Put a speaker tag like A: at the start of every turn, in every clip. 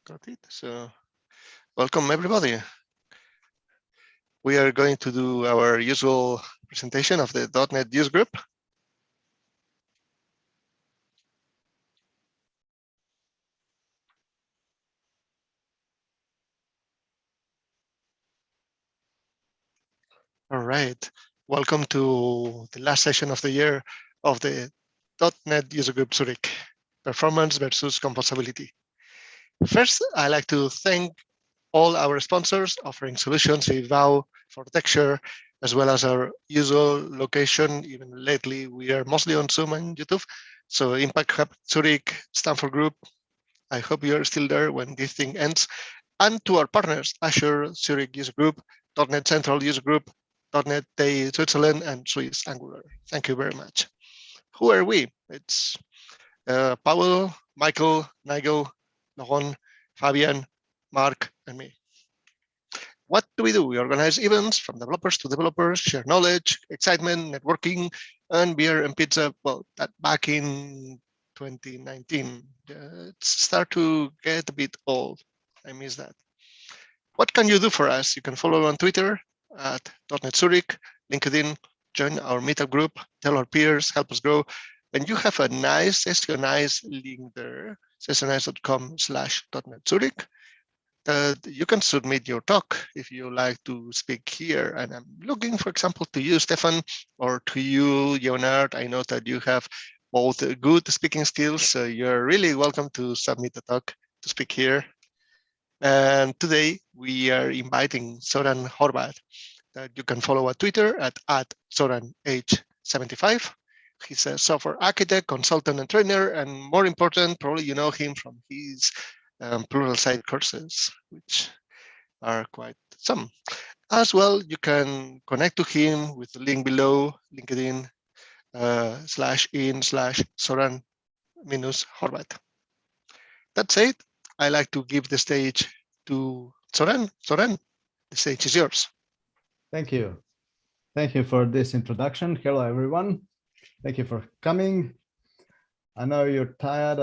A: Got it. So welcome everybody. We are going to do our usual presentation of the .NET use group. All right. Welcome to the last session of the year of the .NET user group Zurich, performance versus composability. First, I'd like to thank all our sponsors offering solutions with VOW for texture, as well as our usual location. Even lately, we are mostly on Zoom and YouTube. So Impact Hub Zurich, Stanford Group. I hope you're still there when this thing ends. And to our partners, Azure, Zurich User Group, .NET Central User Group, .NET Day Switzerland, and Swiss Angular. Thank you very much. Who are we? It's Paul, Michael, Nigel, Laurent, Fabian, Mark, and me. What do? We organize events from developers to developers, share knowledge, excitement, networking, and beer and pizza. Well, that back in 2019. It's start to get a bit old. I miss that. What can you do for us? You can follow on Twitter at .NET Zurich, LinkedIn, join our meetup group, tell our peers, help us grow. And you have a nice Sessionize link there, sessionize.com/.NET Zurich. You can submit your talk if you like to speak here. And I'm looking, for example, to you, Stefan, or to you, Leonard. I know that you have both good speaking skills, so you're really welcome to submit a talk to speak here. And today we are inviting Zoran Horvat, that you can follow on Twitter at ZoranH75. He's a software architect, consultant, and trainer. And more important, probably you know him from his Pluralsight courses, which are quite some. As well, you can connect to him with the link below, LinkedIn /in/Zoran-Horvat. That's it. I like to give the stage to Zoran. Zoran, the stage is yours.
B: Thank you. Thank you for this introduction. Hello, everyone. Thank you for coming. I know you're tired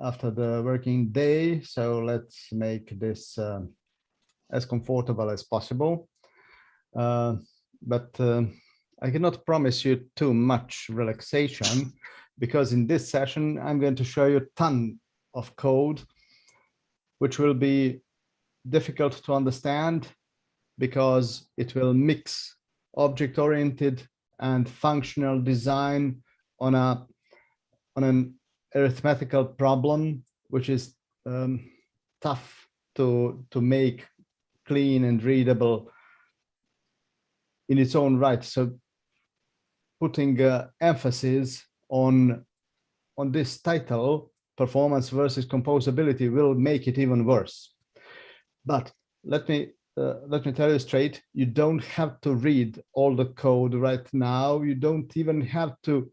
B: after the working day, so let's make this as comfortable as possible. But I cannot promise you too much relaxation, because in this session, I'm going to show you a ton of code, which will be difficult to understand because it will mix object-oriented and functional design on an arithmetical problem, which is tough to make clean and readable in its own right. So putting emphasis on this title, performance versus composability, will make it even worse. But let me tell you straight, you don't have to read all the code right now. You don't even have to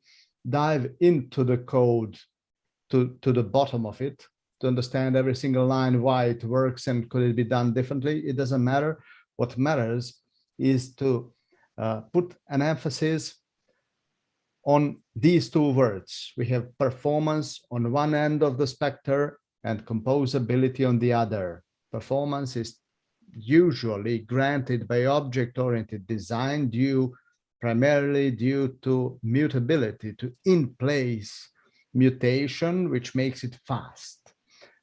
B: dive into the code to the bottom of it to understand every single line, why it works and could it be done differently. It doesn't matter. What matters is to put an emphasis on these two words. We have performance on one end of the spectrum and composability on the other. Performance is usually granted by object-oriented design primarily due to mutability, to in-place mutation, which makes it fast.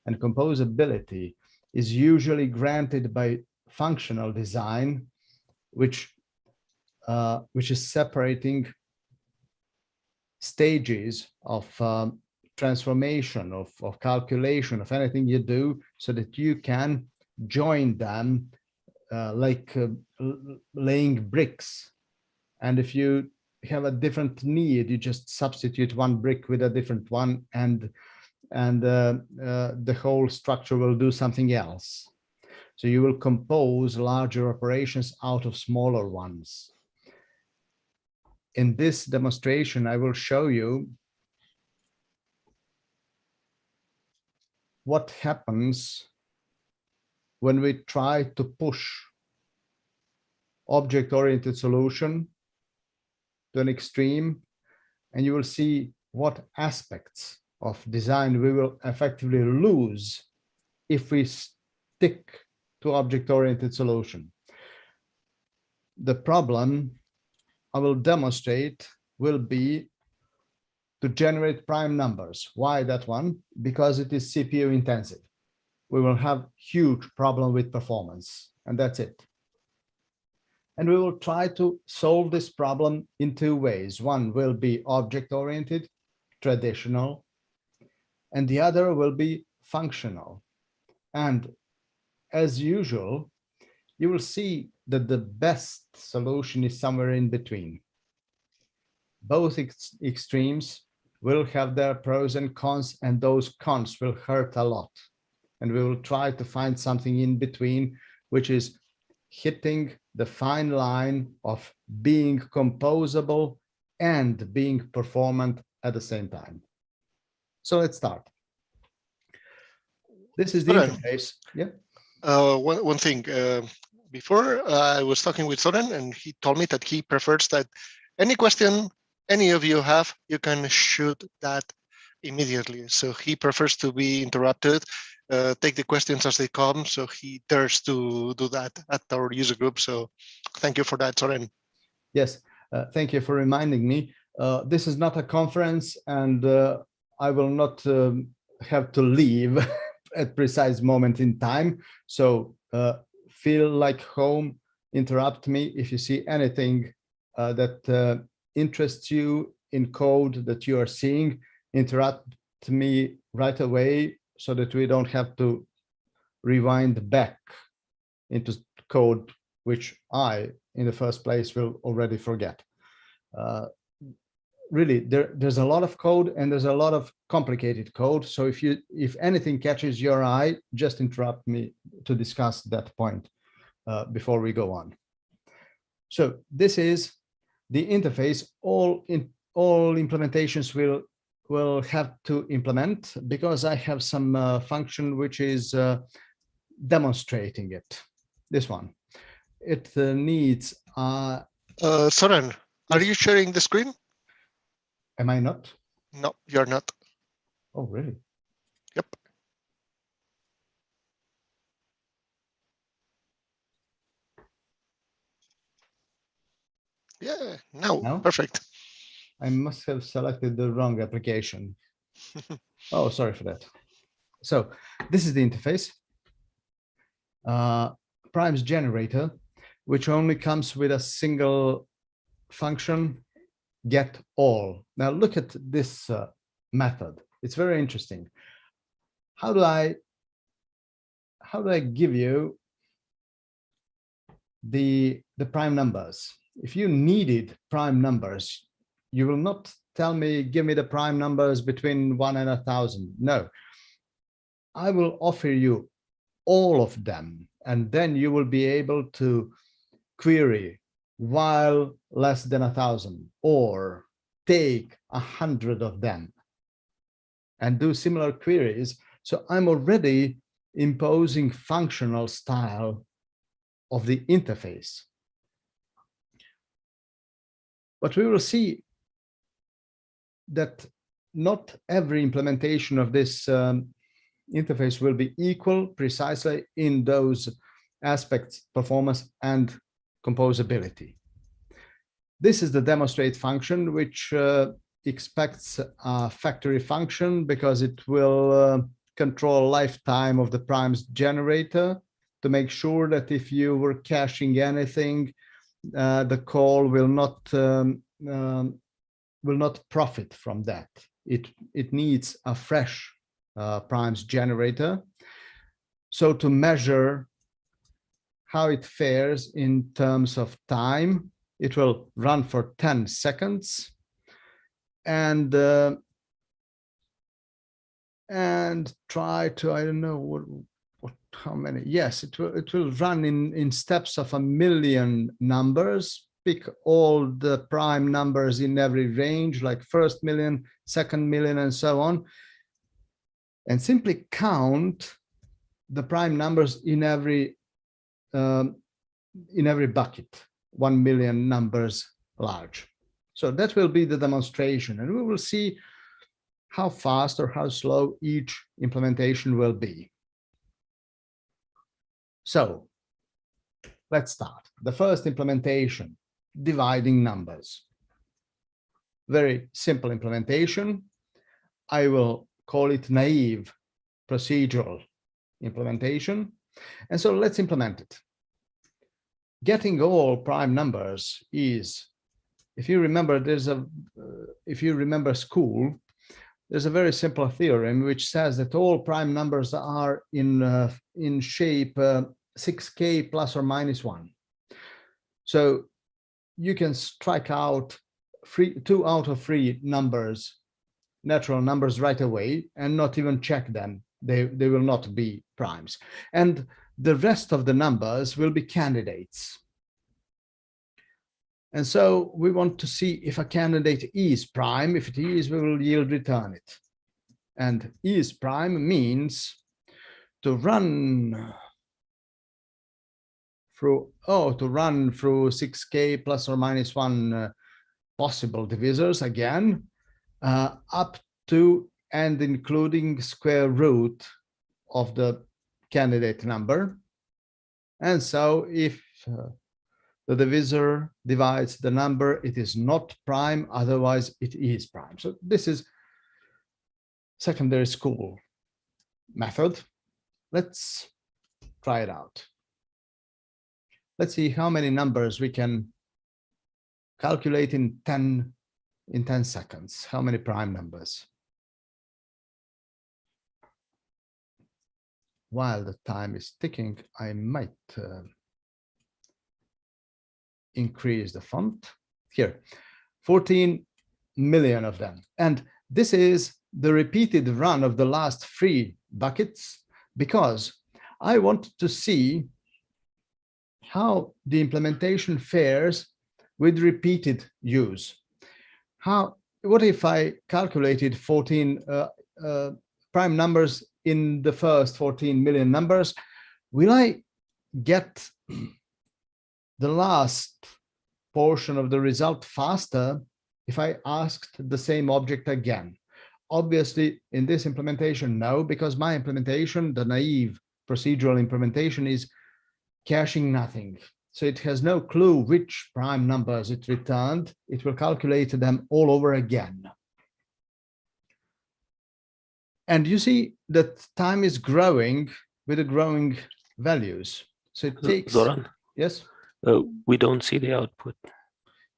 B: And composability is usually granted by functional design, which is separating stages of transformation, of calculation, of anything you do, so that you can join them like laying bricks. And if you have a different need, you just substitute one brick with a different one, and the whole structure will do something else. So you will compose larger operations out of smaller ones. In this demonstration, I will show you what happens when we try to push object-oriented solution to an extreme, and you will see what aspects of design we will effectively lose if we stick to object-oriented solution. The problem I will demonstrate will be to generate prime numbers. Why that one? Because it is CPU intensive. We will have huge problem with performance, and that's it. And we will try to solve this problem in two ways. One will be object-oriented, traditional, and the other will be functional. And as usual, you will see that the best solution is somewhere in between. Both extremes will have their pros and cons, and those cons will hurt a lot. And we will try to find something in between, which is hitting the fine line of being composable and being performant at the same time. So let's start. This is the interface. Yeah.
A: One thing. Before I was talking with Zoran, and he told me that he prefers that any question any of you have, you can shoot that immediately. So he prefers to be interrupted, take the questions as they come. So he dares to do that at our user group. So thank you for that, Zoran.
B: Yes, thank you for reminding me. This is not a conference, and I will not have to leave at precise moment in time. So feel like home, interrupt me if you see anything that interests you in code that you are seeing, interrupt me right away so that we don't have to rewind back into code, which I, in the first place, will already forget. Really, there's a lot of code and there's a lot of complicated code. So if anything catches your eye, just interrupt me to discuss that point before we go on. So this is the interface. All implementations will have to implement, because I have some function which is demonstrating it. This one. It needs.
A: Zoran,
B: yes.
A: Are you sharing the screen?
B: Am I not?
A: No, you're not.
B: Oh, really?
A: Yep. Yeah, no, perfect.
B: I must have selected the wrong application. Oh, sorry for that. So this is the interface. Primes generator, which only comes with a single function, get all. Now look at this method. It's very interesting. How do I give you the prime numbers? If you needed prime numbers, you will not tell me, give me the prime numbers between 1 and 1,000. No, I will offer you all of them, and then you will be able to query while less than 1,000, or take 100 of them and do similar queries. So I'm already imposing functional style of the interface. But we will see that not every implementation of this interface will be equal precisely in those aspects, performance and composability. This is the demonstrate function, which expects a factory function because it will control lifetime of the primes generator to make sure that if you were caching anything, the call will not profit from that. It needs a fresh primes generator. So to measure how it fares in terms of time, it will run for 10 seconds and try to, I don't know how many. Yes, it will run in steps of 1,000,000 numbers. Pick all the prime numbers in every range, like first million, second million, and so on, and simply count the prime numbers in every bucket, 1,000,000 numbers large. So that will be the demonstration, and we will see how fast or how slow each implementation will be. So let's start. The first implementation, dividing numbers. Very simple implementation. I will call it naive procedural implementation. And so let's implement it. Getting all prime numbers is, if you remember, if you remember school, there's a very simple theorem which says that all prime numbers are in shape 6k plus or minus 1. So you can strike out 2 out of 3 numbers, natural numbers, right away and not even check them. They will not be primes. And the rest of the numbers will be candidates. And so we want to see if a candidate is prime. If it is, we will yield return it. And is prime means to run through 6k plus or minus 1 possible divisors again, up to and including square root of the candidate number. And so if the divisor divides the number, it is not prime, otherwise it is prime. So this is secondary school method. Let's try it out. Let's see how many numbers we can calculate in 10 seconds. How many prime numbers? While the time is ticking, I might increase the font here. 14 million of them. And this is the repeated run of the last 3 buckets, because I want to see how the implementation fares with repeated use. What if I calculated 14 prime numbers in the first 14 million numbers? Will I get the last portion of the result faster if I asked the same object again? Obviously, in this implementation, no, because my implementation, the naive procedural implementation, is caching nothing. So it has no clue which prime numbers it returned. It will calculate them all over again. And you see that time is growing with the growing values. So it takes...
C: Zoran?
B: Yes?
C: We don't see the output.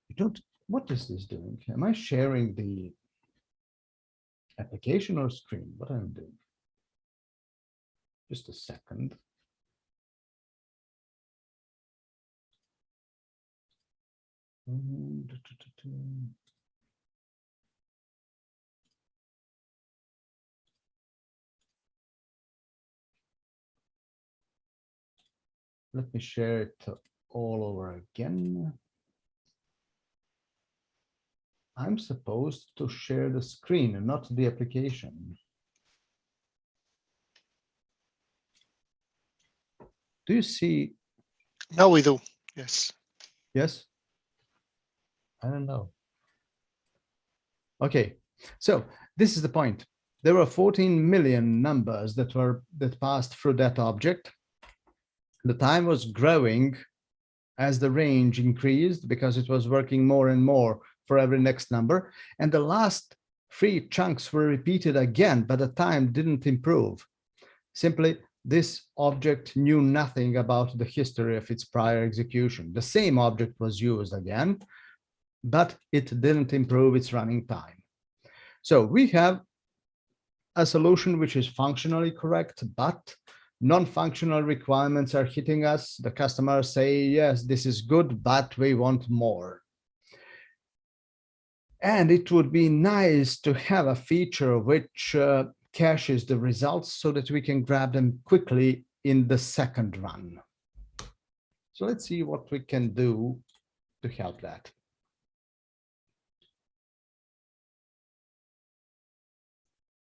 B: You don't... What is this doing? Am I sharing the application or screen? What am I doing? Just a second. Let me share it all over again. I'm supposed to share the screen and not the application. Do you see?
A: Now we do, yes.
B: Yes? I don't know. Okay, so this is the point. There were 14 million numbers that passed through that object. The time was growing as the range increased because it was working more and more for every next number. And the last 3 chunks were repeated again, but the time didn't improve. Simply, this object knew nothing about the history of its prior execution. The same object was used again, but it didn't improve its running time. So we have a solution which is functionally correct, but non-functional requirements are hitting us. The customers say, yes, this is good, but we want more. And it would be nice to have a feature which caches the results so that we can grab them quickly in the second run. So let's see what we can do to help that.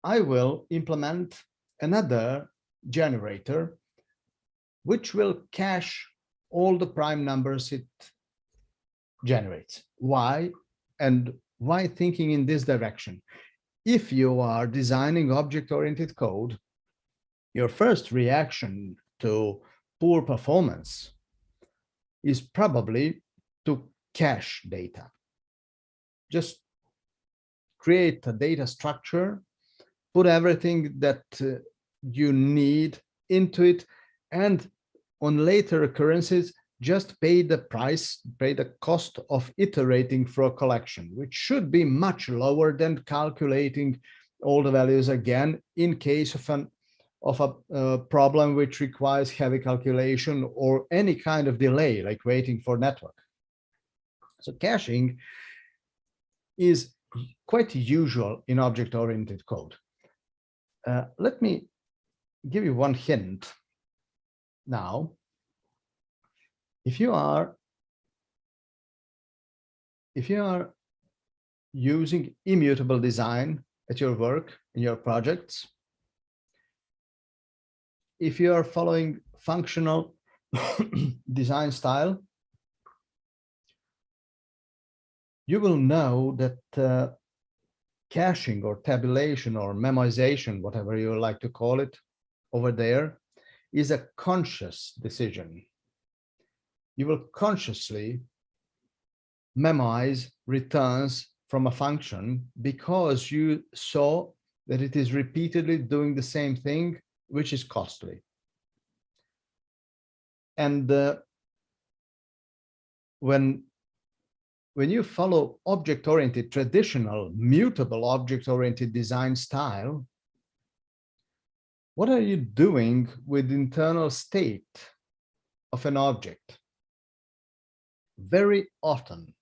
B: I will implement another generator which will cache all the prime numbers it generates. Why? And why thinking in this direction? If you are designing object-oriented code, your first reaction to poor performance is probably to cache data. Just create a data structure, put everything that you need into it, and on later occurrences, just pay the price, pay the cost of iterating for a collection, which should be much lower than calculating all the values again in case of a problem which requires heavy calculation or any kind of delay, like waiting for network. So caching is quite usual in object-oriented code. Let me give you one hint now. If you are using immutable design at your work, in your projects, if you are following functional design style, you will know that caching or tabulation or memoization, whatever you like to call it over there, is a conscious decision. You will consciously memorize returns from a function because you saw that it is repeatedly doing the same thing, which is costly. And when you follow object-oriented, traditional, mutable object-oriented design style, what are you doing with internal state of an object? Very often,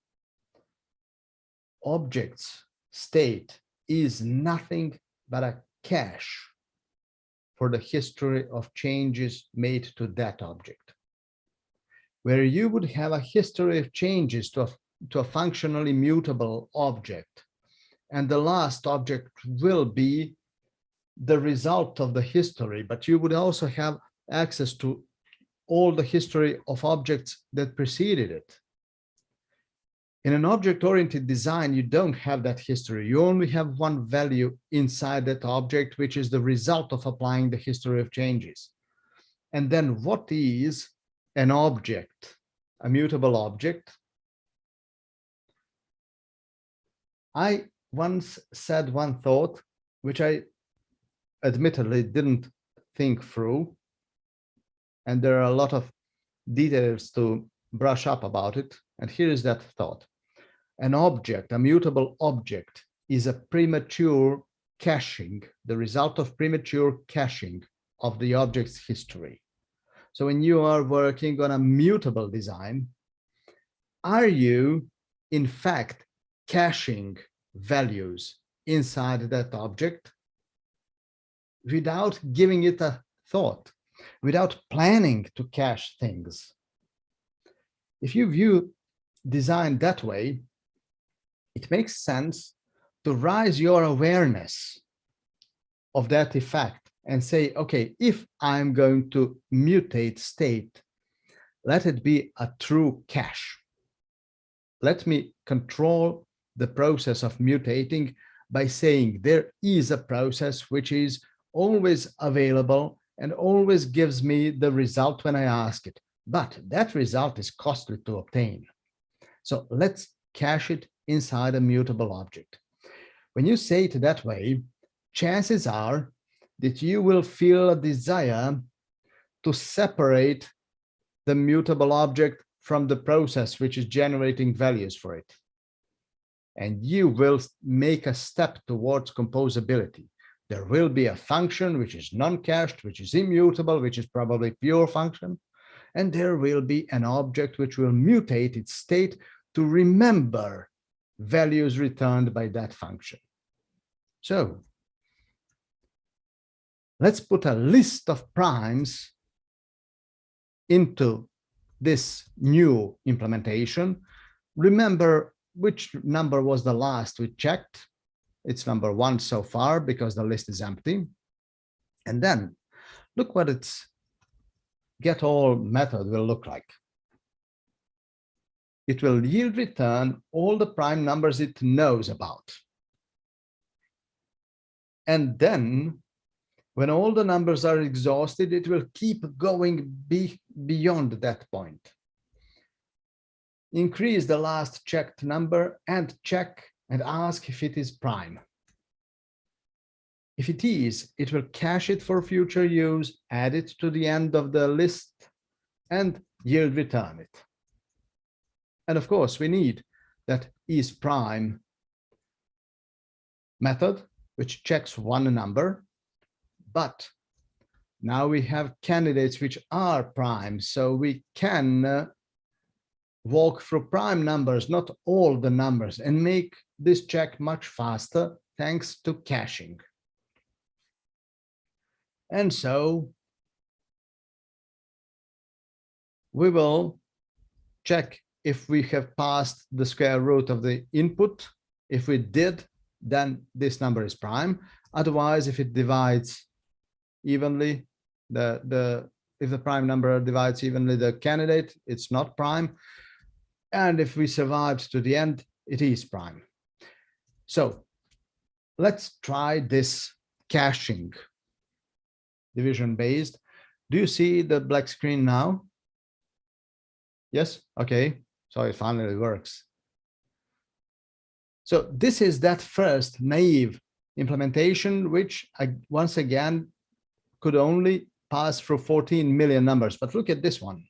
B: object's state is nothing but a cache for the history of changes made to that object. Where you would have a history of changes to a functionally mutable object, and the last object will be the result of the history, but you would also have access to all the history of objects that preceded it. In an object-oriented design, you don't have that history. You only have one value inside that object, which is the result of applying the history of changes. And then what is an object, a mutable object? I once said one thought, which I admittedly didn't think through, and there are a lot of details to brush up about it. And here is that thought. An object, a mutable object, is a premature caching, the result of premature caching of the object's history. So when you are working on a mutable design, are you in fact caching values inside that object without giving it a thought, without planning to cache things? If you view design that way, it makes sense to raise your awareness of that effect and say, okay, if I'm going to mutate state, let it be a true cache. Let me control the process of mutating by saying there is a process which is always available and always gives me the result when I ask it. But that result is costly to obtain. So let's cache it inside a mutable object. When you say it that way, chances are that you will feel a desire to separate the mutable object from the process which is generating values for it. And you will make a step towards composability. There will be a function which is non-cached, which is immutable, which is probably pure function. And there will be an object which will mutate its state to remember values returned by that function. So let's put a list of primes into this new implementation. Remember which number was the last we checked. It's number 1 so far because the list is empty. And then look what its getAll method will look like. It will yield return all the prime numbers it knows about. And then when all the numbers are exhausted, it will keep going beyond that point. Increase the last checked number and check and ask if it is prime. If it is, it will cache it for future use, add it to the end of the list, and yield return it. And of course, we need that is prime method, which checks one number, but now we have candidates which are prime, so we can walk through prime numbers, not all the numbers, and make this check much faster thanks to caching. And so we will check if we have passed the square root of the input. If we did, then this number is prime. Otherwise, if it divides evenly, if the prime number divides evenly the candidate, it's not prime. And if we survived to the end, it is prime. So let's try this caching division based. Do you see the black screen now? Yes, okay, so it finally works. So this is that first naive implementation, which once again could only pass through 14 million numbers. But look at this one.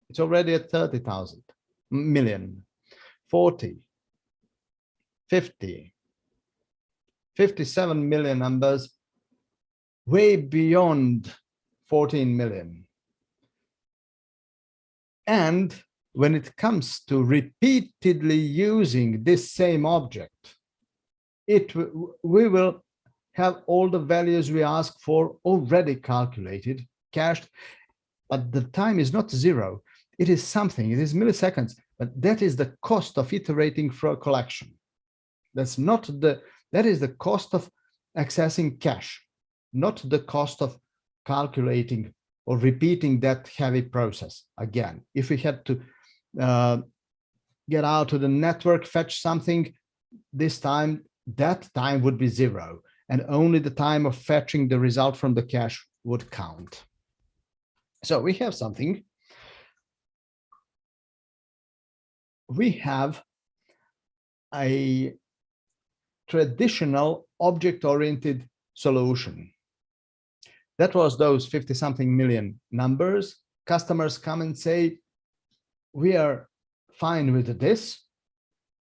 B: It's already at 30,000 million, 40, 50, 57 million numbers, way beyond 14 million. And when it comes to repeatedly using this same object, we will have all the values we ask for already calculated, cached, but the time is not zero. It is something, it is milliseconds, but that is the cost of iterating through a collection. That is the cost of accessing cache, not the cost of calculating or repeating that heavy process again. If we had to get out to the network, fetch something, this time, that time would be zero, and only the time of fetching the result from the cache would count. So we have something. We have a traditional object-oriented solution. That was those 50-something million numbers. Customers come and say, we are fine with this,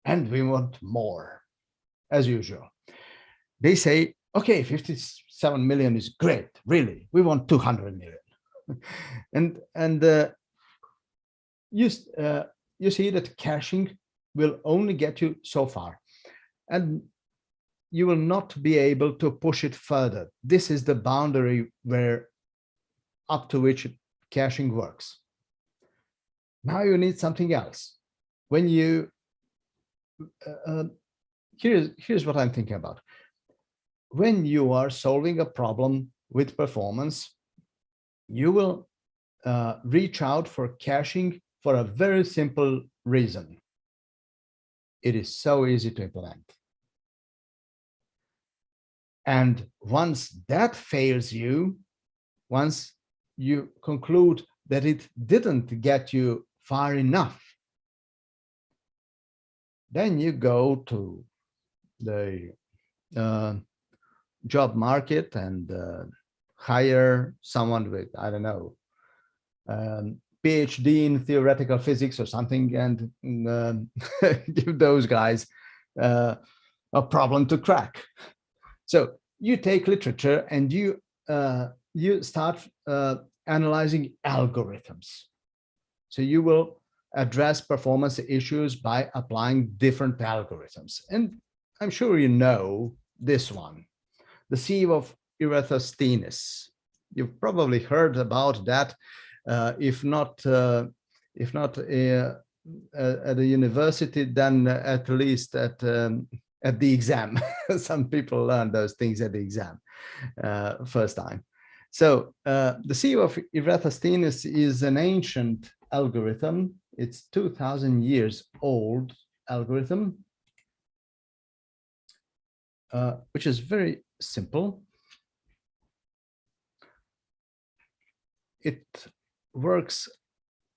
B: and we want more, as usual. They say, okay, 57 million is great, really, we want 200 million. and you see that caching will only get you so far, and you will not be able to push it further. This is the boundary where up to which caching works. Now you need something else. When you here's what I'm thinking about. When you are solving a problem with performance, you will reach out for caching for a very simple reason. It is so easy to implement. And once that fails you, once you conclude that it didn't get you far enough, then you go to the job market and hire someone with, I don't know, PhD in theoretical physics or something, and give those guys a problem to crack. So you take literature and you start analyzing algorithms. So you will address performance issues by applying different algorithms. And I'm sure you know this one, the sieve of Eratosthenes. You've probably heard about that, if not at the university, then at least at the exam. Some people learn those things at the exam first time. So the sieve of Eratosthenes is an ancient algorithm. It's 2,000 years old algorithm, which is very simple. It works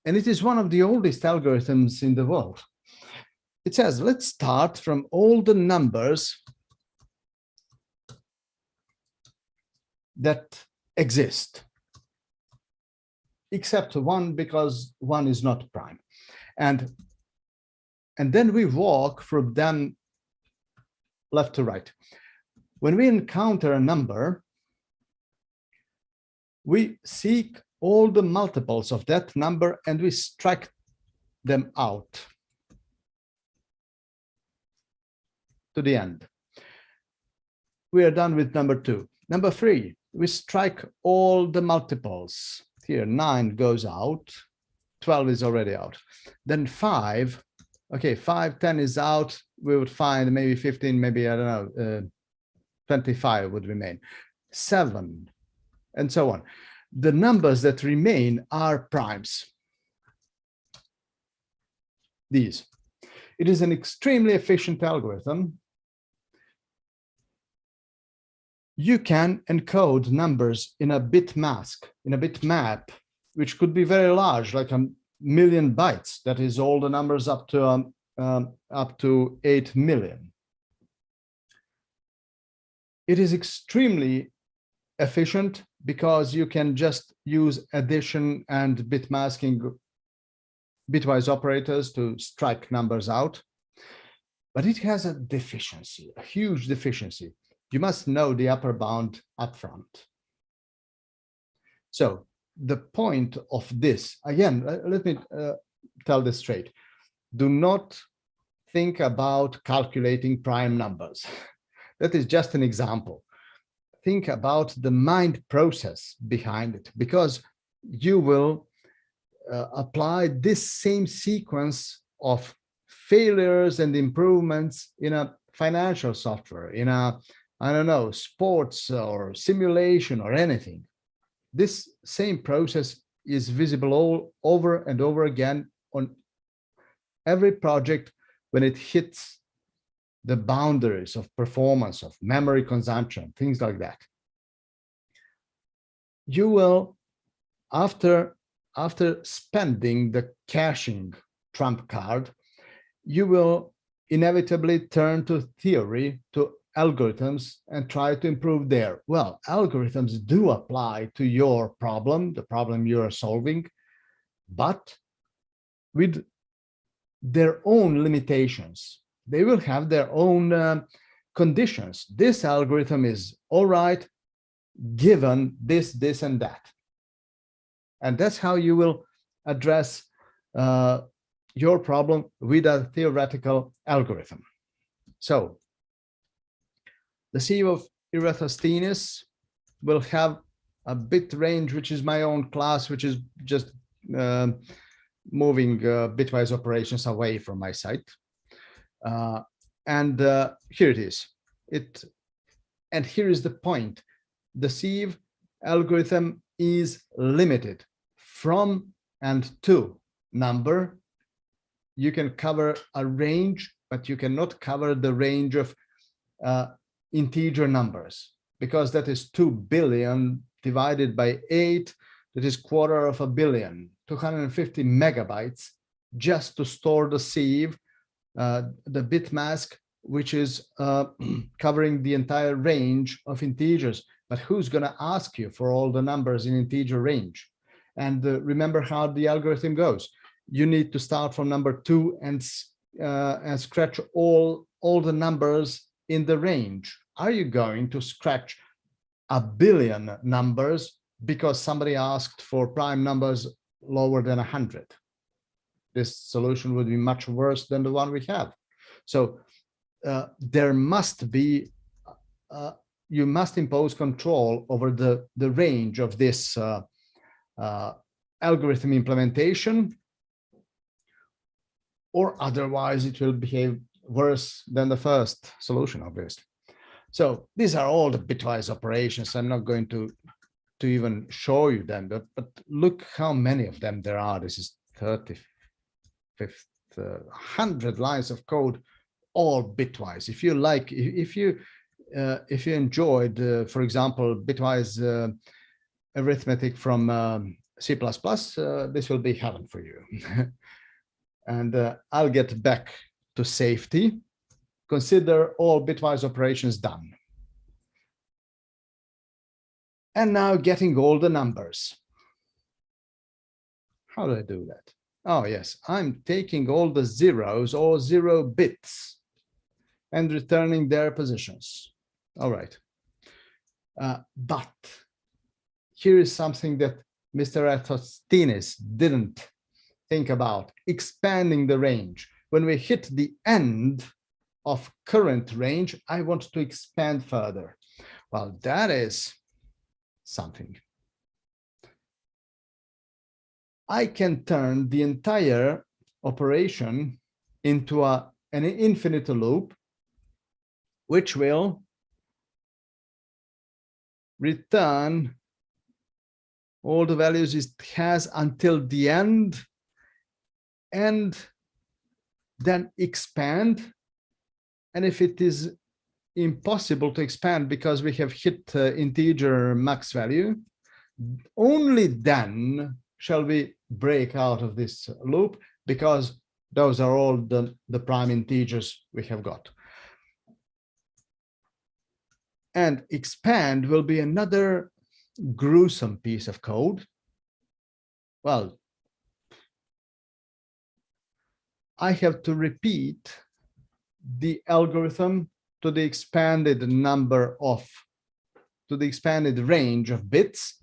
B: and it is one of the oldest algorithms in the world. It says, let's start from all the numbers that exist, except one, because one is not prime. And then we walk from them left to right. When we encounter a number, we seek all the multiples of that number and we strike them out to the end. We are done with number 2. Number 3, we strike all the multiples. Here, 9 goes out, 12 is already out. Then 5, okay, 5, 10 is out. We would find maybe 15, maybe, I don't know, 25 would remain. 7, and so on. The numbers that remain are primes. These. It is an extremely efficient algorithm. You can encode numbers in a bit mask, in a bit map, which could be very large, like 1,000,000 bytes. That is all the numbers up to 8 million. It is extremely efficient because you can just use addition and bit masking bitwise operators to strike numbers out. But it has a deficiency, a huge deficiency. You must know the upper bound upfront. So the point of this, again, let me tell this straight. Do not think about calculating prime numbers. That is just an example. Think about the mind process behind it, because you will apply this same sequence of failures and improvements in a financial software, in a, I don't know, sports or simulation or anything. This same process is visible all over and over again on every project when it hits the boundaries of performance, of memory consumption, things like that. You will, after spending the caching trump card, you will inevitably turn to theory, to algorithms, and try to improve there. Well, algorithms do apply to your problem, the problem you are solving, but with their own limitations. They will have their own conditions. This algorithm is all right, given this, this, and that. And that's how you will address your problem with a theoretical algorithm. So the sieve of Eratosthenes will have a bit range, which is my own class, which is just moving bitwise operations away from my site. And here it is. And here is the point. The sieve algorithm is limited from and to number. You can cover a range, but you cannot cover the range of integer numbers, because that is 2 billion divided by 8. That is 250 million, 250 megabytes just to store the sieve, the bit mask, which is covering the entire range of integers. But who's going to ask you for all the numbers in integer range? And remember how the algorithm goes. You need to start from number 2 and scratch all the numbers in the range. Are you going to scratch 1 billion numbers because somebody asked for prime numbers lower than 100? This solution would be much worse than the one we have. So there must be, you must impose control over the range of this algorithm implementation, or otherwise it will behave worse than the first solution, obviously. So these are all the bitwise operations. I'm not going to even show you them, but look how many of them there are. This is 100 lines of code, all bitwise. If you like, if you enjoyed, for example, bitwise arithmetic from C++, this will be heaven for you. And I'll get back to safety. Consider all bitwise operations done. And now getting all the numbers. How do I do that? Oh, yes, I'm taking all the zeros or 0 bits and returning their positions. All right. But here is something that Mr. Eratosthenes didn't think about: expanding the range. When we hit the end of current range, I want to expand further. Well, that is something. I can turn the entire operation into an infinite loop, which will return all the values it has until the end, and then expand. And if it is impossible to expand because we have hit integer max value, only then shall we break out of this loop, because those are all the prime integers we have got. And expand will be another gruesome piece of code. Well, I have to repeat the algorithm to the expanded range of bits.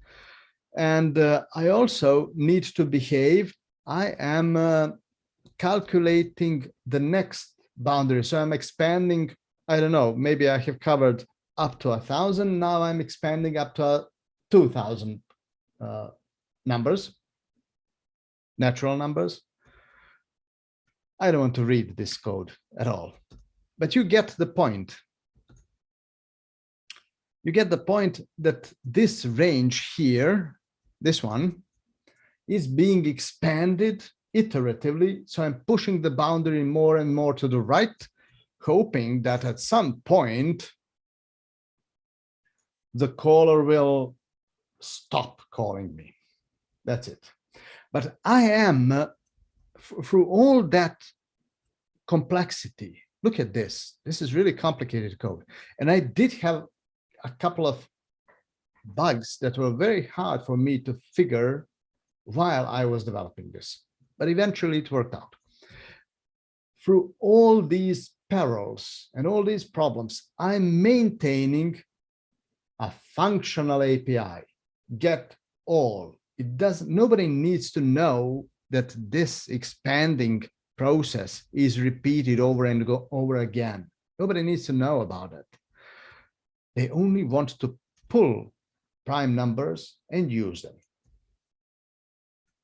B: And I also need to behave. I am calculating the next boundary. So I'm expanding, I don't know, maybe I have covered up to 1,000. Now I'm expanding up to 2,000 numbers, natural numbers. I don't want to read this code at all, but you get the point. You get the point that this range here, this one, is being expanded iteratively. So I'm pushing the boundary more and more to the right, hoping that at some point the caller will stop calling me. That's it. But I am, through all that complexity, look at this. This is really complicated code. And I did have a couple of bugs that were very hard for me to figure while I was developing this. But eventually it worked out. Through all these perils and all these problems, I'm maintaining a functional API, get all. It doesn't, nobody needs to know that this expanding process is repeated over and over again. Nobody needs to know about it. They only want to pull prime numbers and use them.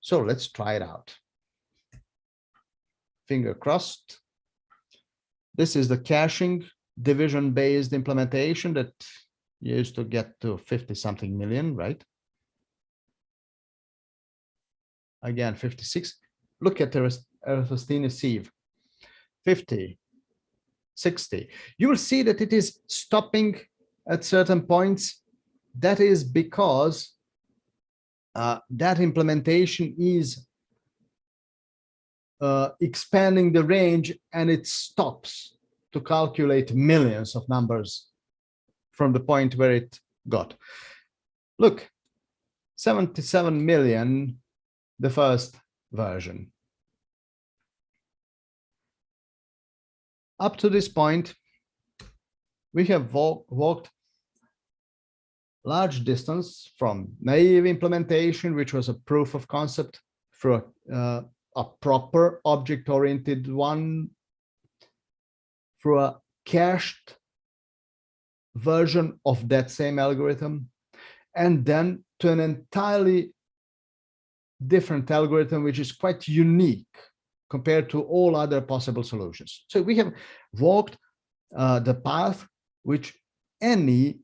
B: So let's try it out. Finger crossed. This is the caching division-based implementation that used to get to 50-something million, right? Again, 56. Look at the Eratosthenes sieve. 50, 60. You will see that it is stopping at certain points. That is because that implementation is expanding the range, and it stops to calculate millions of numbers from the point where it got. Look, 77 million, the first version. Up to this point, we have walked large distance from naive implementation, which was a proof of concept, through a proper object-oriented one, through a cached version of that same algorithm, and then to an entirely different algorithm, which is quite unique compared to all other possible solutions. So we have walked the path which any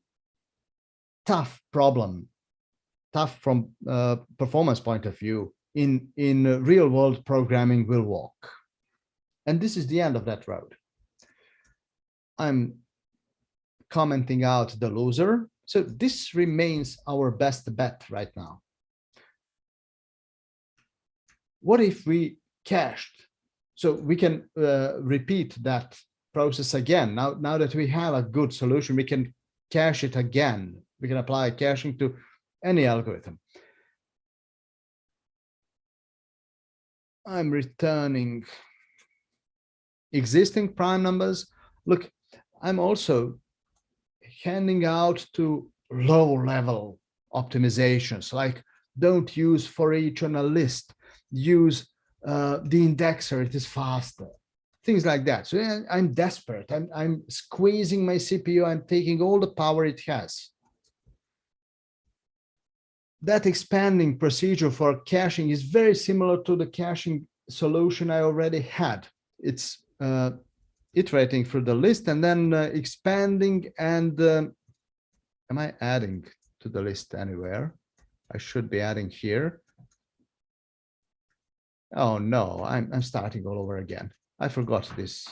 B: tough problem, tough from performance point of view, in real world programming will walk. And this is the end of that road. I'm commenting out the loser. So this remains our best bet right now. what if we cached? So we can repeat that process again. Now that we have a good solution, we can cache it again. We can apply caching to any algorithm. I'm returning existing prime numbers. Look, I'm also handing out to low-level optimizations, like don't use for each on a list, use the indexer, it is faster, things like that. So I'm desperate. I'm squeezing my CPU. I'm taking all the power it has. That expanding procedure for caching is very similar to the caching solution I already had. It's iterating through the list and then expanding and am I adding to the list anywhere? I should be adding here. Oh no, I'm starting all over again. I forgot this.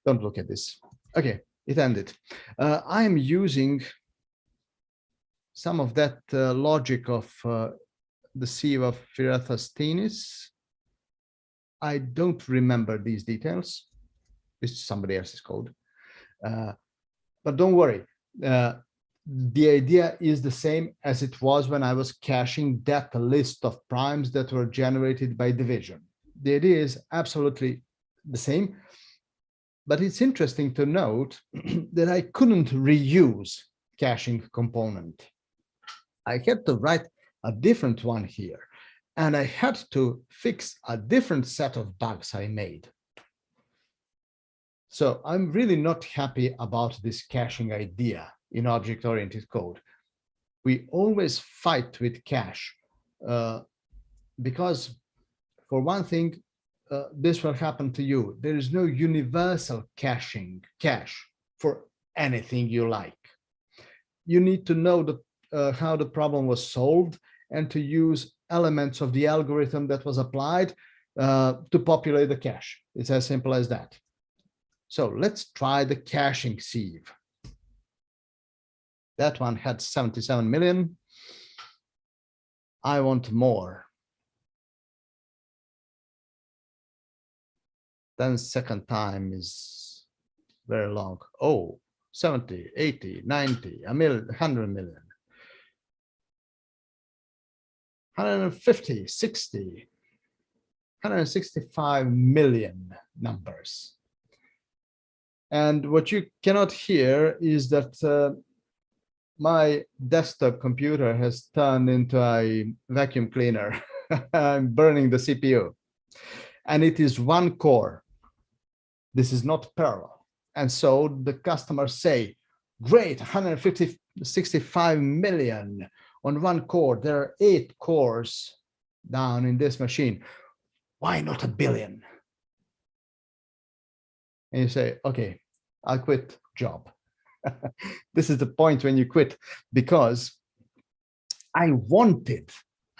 B: Don't look at this. Okay, it ended. I'm using some of that logic of the sieve of Eratosthenes. I don't remember these details. It's somebody else's code. But don't worry. The idea is the same as it was when I was caching that list of primes that were generated by division. The idea is absolutely the same. But it's interesting to note that I couldn't reuse caching component. I had to write a different one here, and I had to fix a different set of bugs I made. So I'm really not happy about this caching idea in object-oriented code. We always fight with cache because, for one thing, this will happen to you. There is no universal cache for anything you like. You need to know how the problem was solved and to use elements of the algorithm that was applied to populate the cache. It's as simple as that. So let's try the caching sieve. That one had 77 million. I want more. Then second time is very long. Oh, 70, 80, 90, a million, 100 million. 150, 60, 165 million numbers. And what you cannot hear is that my desktop computer has turned into a vacuum cleaner. I'm burning the CPU. And it is one core. This is not parallel. And so the customers say, great, 65 million on one core. There are 8 cores down in this machine. Why not a billion? And you say, okay, I'll quit job. This is the point when you quit, because I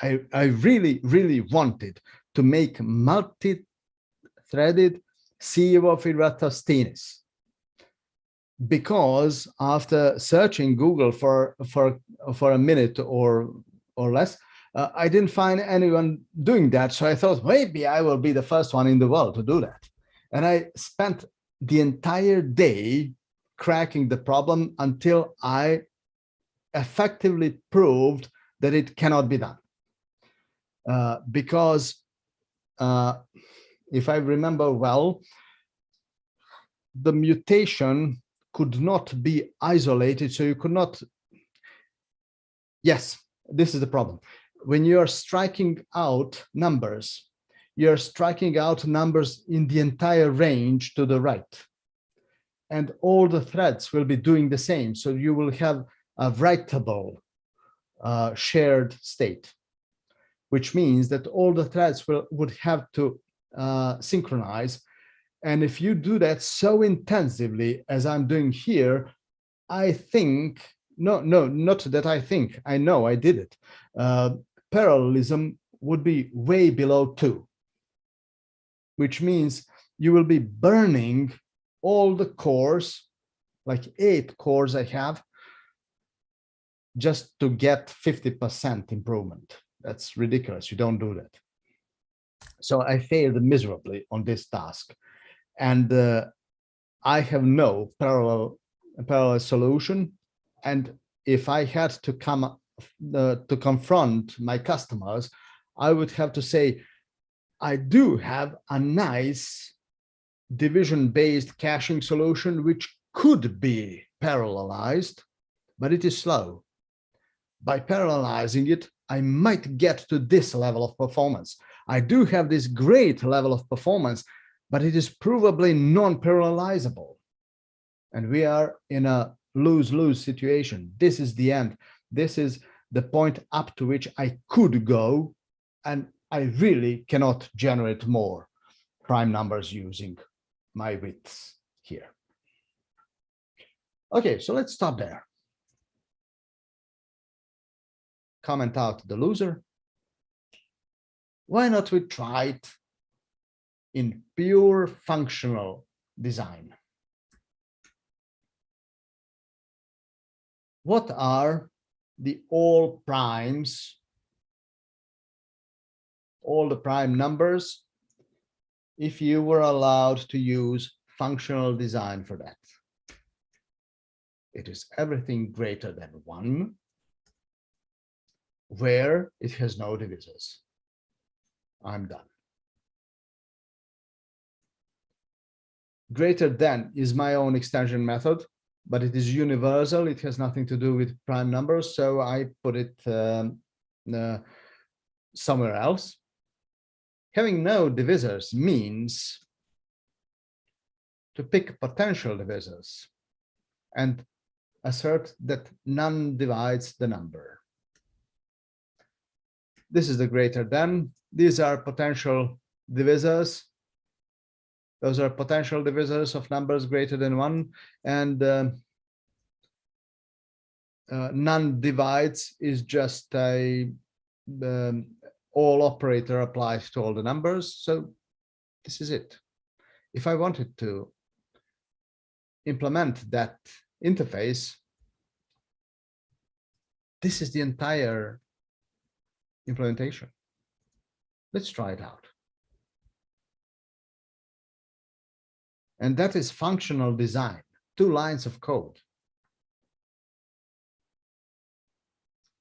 B: really, really wanted to make multi-threaded sieve of Eratosthenes. Because after searching Google for a minute or less, I didn't find anyone doing that. So I thought maybe I will be the first one in the world to do that. And I spent the entire day cracking the problem until I effectively proved that it cannot be done. Because if I remember well, the mutation could not be isolated, so you could not. Yes, this is the problem. When you are striking out numbers, you're striking out numbers in the entire range to the right. And all the threads will be doing the same. So you will have a writable shared state, which means that all the threads would have to synchronize. And if you do that so intensively as I'm doing here, I think, not that I think, I know I did it. Parallelism would be way below 2, which means you will be burning all the cores, like 8 cores I have, just to get 50% improvement. That's ridiculous. You don't do that. So I failed miserably on this task. And I have no parallel solution. And if I had to to confront my customers, I would have to say, I do have a nice division-based caching solution, which could be parallelized, but it is slow. By parallelizing it, I might get to this level of performance. I do have this great level of performance, but it is provably non-parallelizable. And we are in a lose-lose situation. This is the end. This is the point up to which I could go, and I really cannot generate more prime numbers using my widths here. Okay, so let's stop there. Comment out the loser. Why not we try it in pure functional design? What are the all primes, all the prime numbers, if you were allowed to use functional design for that? It is everything greater than 1 where it has no divisors. I'm done. Greater than is my own extension method, but it is universal. It has nothing to do with prime numbers, so I put it somewhere else. Having no divisors means to pick potential divisors and assert that none divides the number. This is the greater than. These are potential divisors. Those are potential divisors of numbers greater than 1, and none divides is just a all operator applies to all the numbers. So this is it. If I wanted to implement that interface, this is the entire implementation. Let's try it out. And that is functional design, 2 lines of code.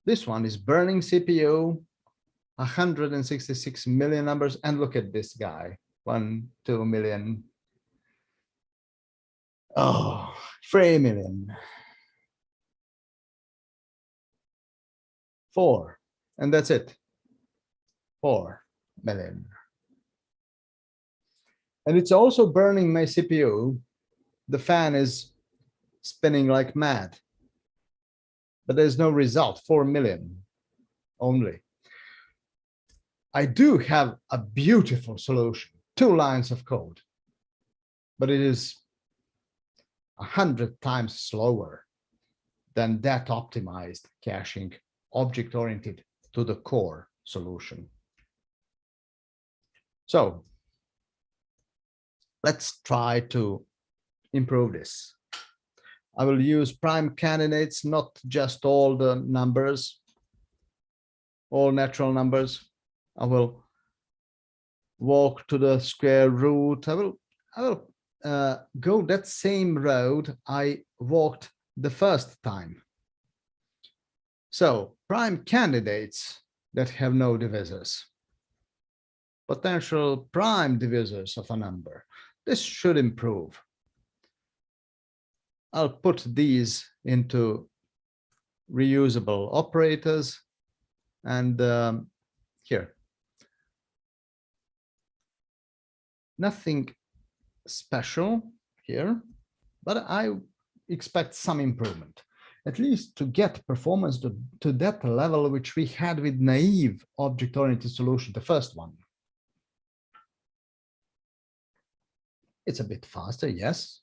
B: This one is burning CPU, 166 million numbers, and look at this guy, 1, 2 million. Oh, 3 million. 4, and that's it. 4 million. And it's also burning my CPU. The fan is spinning like mad, but there's no result, 4 million only. I do have a beautiful solution, 2 lines of code, but it is 100 times slower than that optimized caching, object-oriented to the core solution. So let's try to improve this. I will use prime candidates, not just all the numbers, all natural numbers. I will walk to the square root. I will go that same road I walked the first time. So prime candidates that have no divisors, potential prime divisors of a number. This should improve. I'll put these into reusable operators, and here. Nothing special here, but I expect some improvement, at least to get performance to that level which we had with naive object-oriented solution, the first one. It's a bit faster, yes,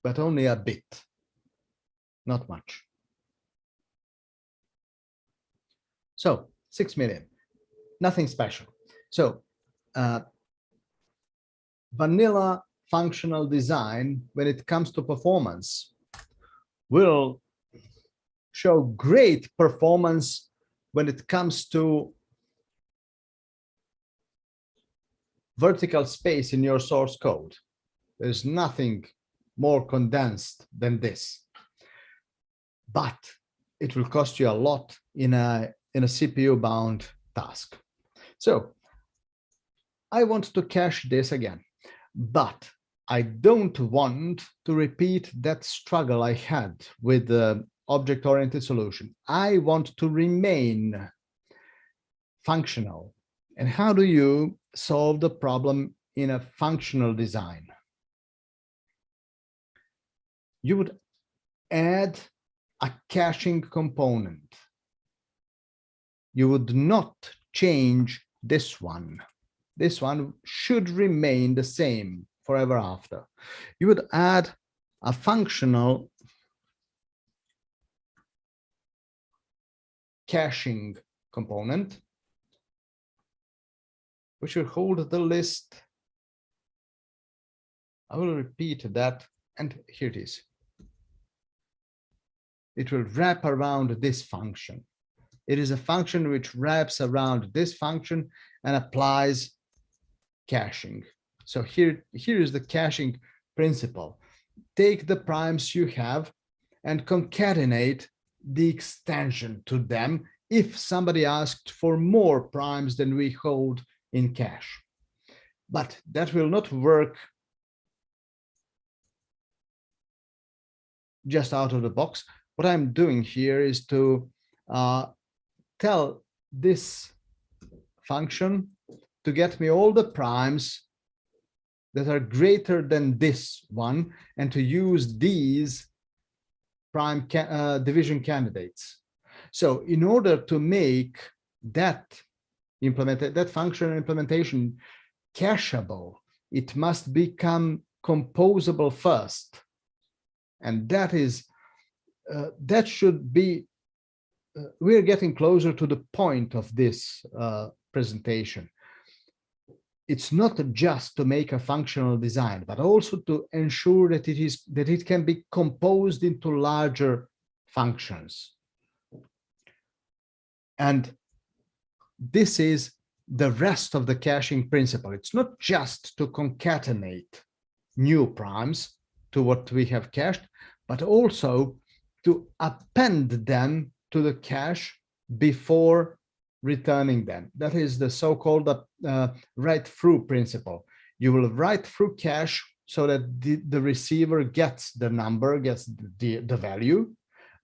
B: but only a bit, not much. So 6 million, nothing special. So vanilla functional design, when it comes to performance, will show great performance when it comes to vertical space in your source code. There's nothing more condensed than this, but it will cost you a lot in a CPU bound task. So I want to cache this again, but I don't want to repeat that struggle I had with the object-oriented solution. I want to remain functional. And how do you solve the problem in a functional design? You would add a caching component. You would not change this one. This one should remain the same forever after. You would add a functional caching component, which will hold the list. I will repeat that, and here it is. It will wrap around this function. It is a function which wraps around this function and applies caching. So here is the caching principle. Take the primes you have and concatenate the extension to them if somebody asked for more primes than we hold in cache. But that will not work just out of the box. What I'm doing here is to tell this function to get me all the primes that are greater than this one, and to use these prime division candidates. So in order to make that function implementation cacheable, it must become composable first. And that is, that should be, we're getting closer to the point of this presentation. It's not just to make a functional design, but also to ensure that it can be composed into larger functions. And this is the rest of the caching principle. It's not just to concatenate new primes to what we have cached, but also to append them to the cache before returning them. That is the so-called write-through principle. You will write through cache so that the receiver gets the number, gets the value,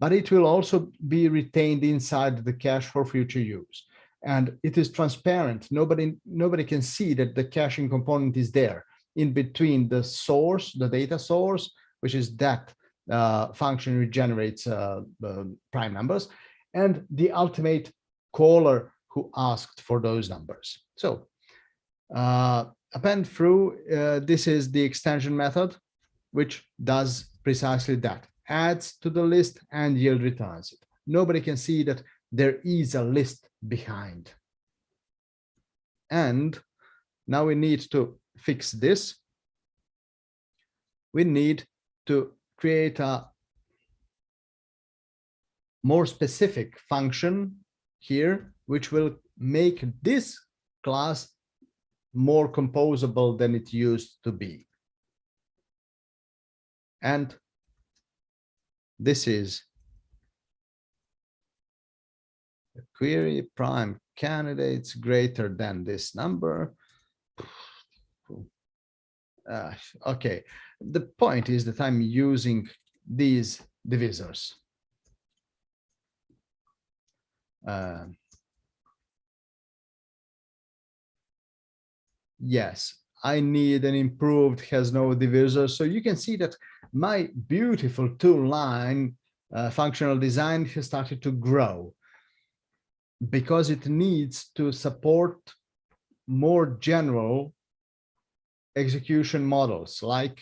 B: but it will also be retained inside the cache for future use. And it is transparent. Nobody can see that the caching component is there in between the source, the data source, which is that function which generates prime numbers, and the ultimate caller who asked for those numbers. So append through, this is the extension method, which does precisely that, adds to the list and yield returns it. Nobody can see that there is a list behind. And now we need to fix this. We need to create a more specific function here, which will make this class more composable than it used to be. And this is a query prime candidates greater than this number. Okay, the point is that I'm using these divisors. Yes, I need an improved has no divisor. So you can see that my beautiful two-line functional design has started to grow because it needs to support more general execution models, like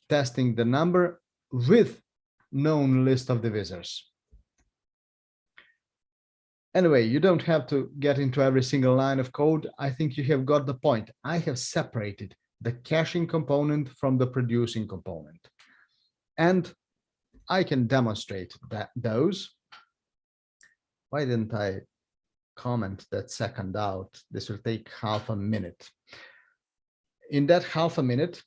B: testing the number with known list of divisors. Anyway, you don't have to get into every single line of code. I think you have got the point. I have separated the caching component from the producing component. And I can demonstrate those. Why didn't I comment that second out. This will take half a minute. In that half a minute,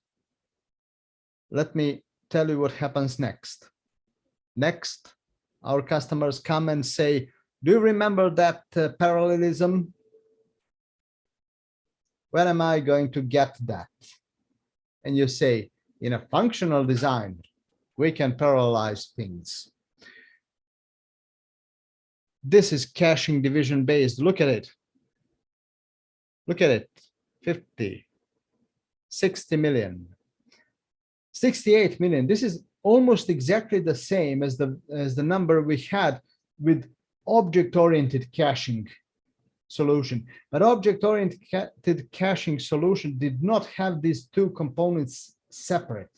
B: let me tell you what happens next. Next, our customers come and say, do you remember that parallelism? Where am I going to get that? And you say, in a functional design, we can parallelize things. This is caching division based. Look at it. Look at it. 50, 60 million, 68 million. This is almost exactly the same as the number we had with object-oriented caching solution. But object-oriented caching solution did not have these two components separate.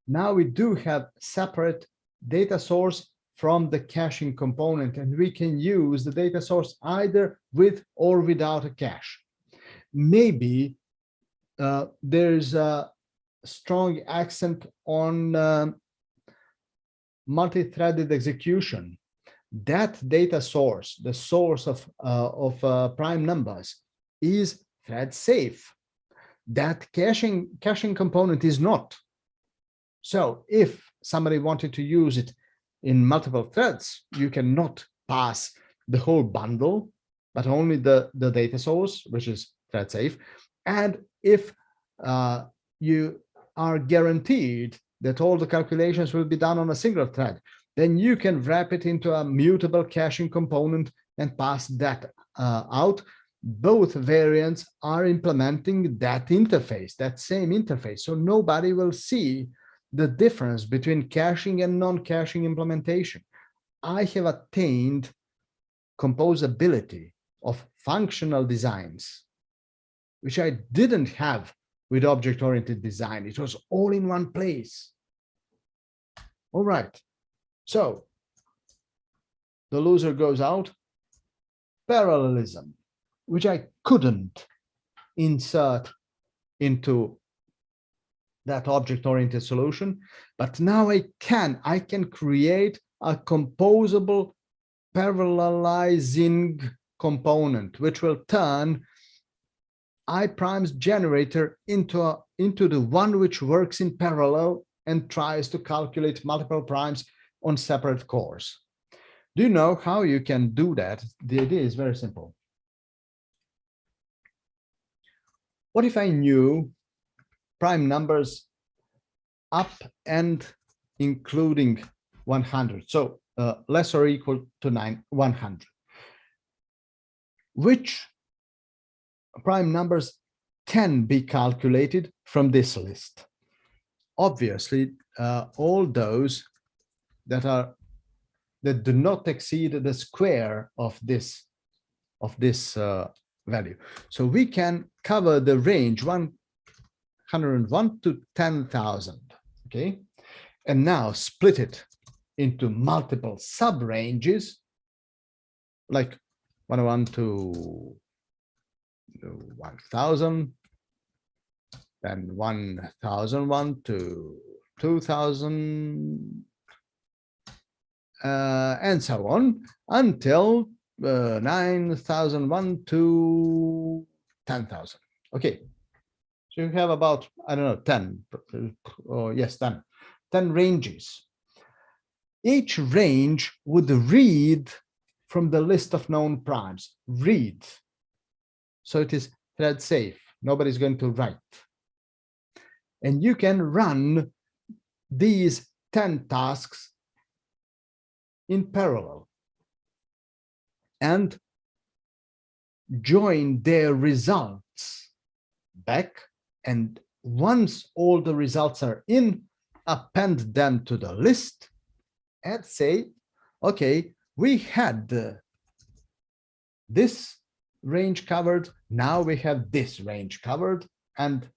B: Now we do have separate data source from the caching component, and we can use the data source either with or without a cache. Maybe there's a strong accent on multi-threaded execution. That data source, the source of prime numbers, is thread safe. That caching component is not. So if somebody wanted to use it in multiple threads, you cannot pass the whole bundle, but only the data source, which is thread safe. And if you are guaranteed that all the calculations will be done on a single thread, then you can wrap it into a mutable caching component and pass that out. Both variants are implementing that interface, that same interface. So nobody will see the difference between caching and non-caching implementation. I have attained composability of functional designs, which I didn't have with object-oriented design. It was all in one place. All right. So the loser goes out. Parallelism, which I couldn't insert into that object-oriented solution, but now I can create a composable parallelizing component, which will turn I-primes generator into the one which works in parallel and tries to calculate multiple primes on separate cores. Do you know how you can do that? The idea is very simple. What if I knew prime numbers up and including 100, so less or equal to 100? Which prime numbers can be calculated from this list? Obviously, all those that do not exceed the square of this value. So we can cover the range 101 to 10,000. Okay, and now split it into multiple sub ranges, like 101 to 1,000, then 1,001 to 2,000, and so on until 9,001 to 10,000. Okay, so you have about, I don't know, 10, oh yes, 10 ranges. Each range would read from the list of known primes, read. So it is thread safe. Nobody's going to write. And you can run these 10 tasks in parallel and join their results back. And once all the results are in, append them to the list and say, okay, we had this range covered, now we have this range covered, and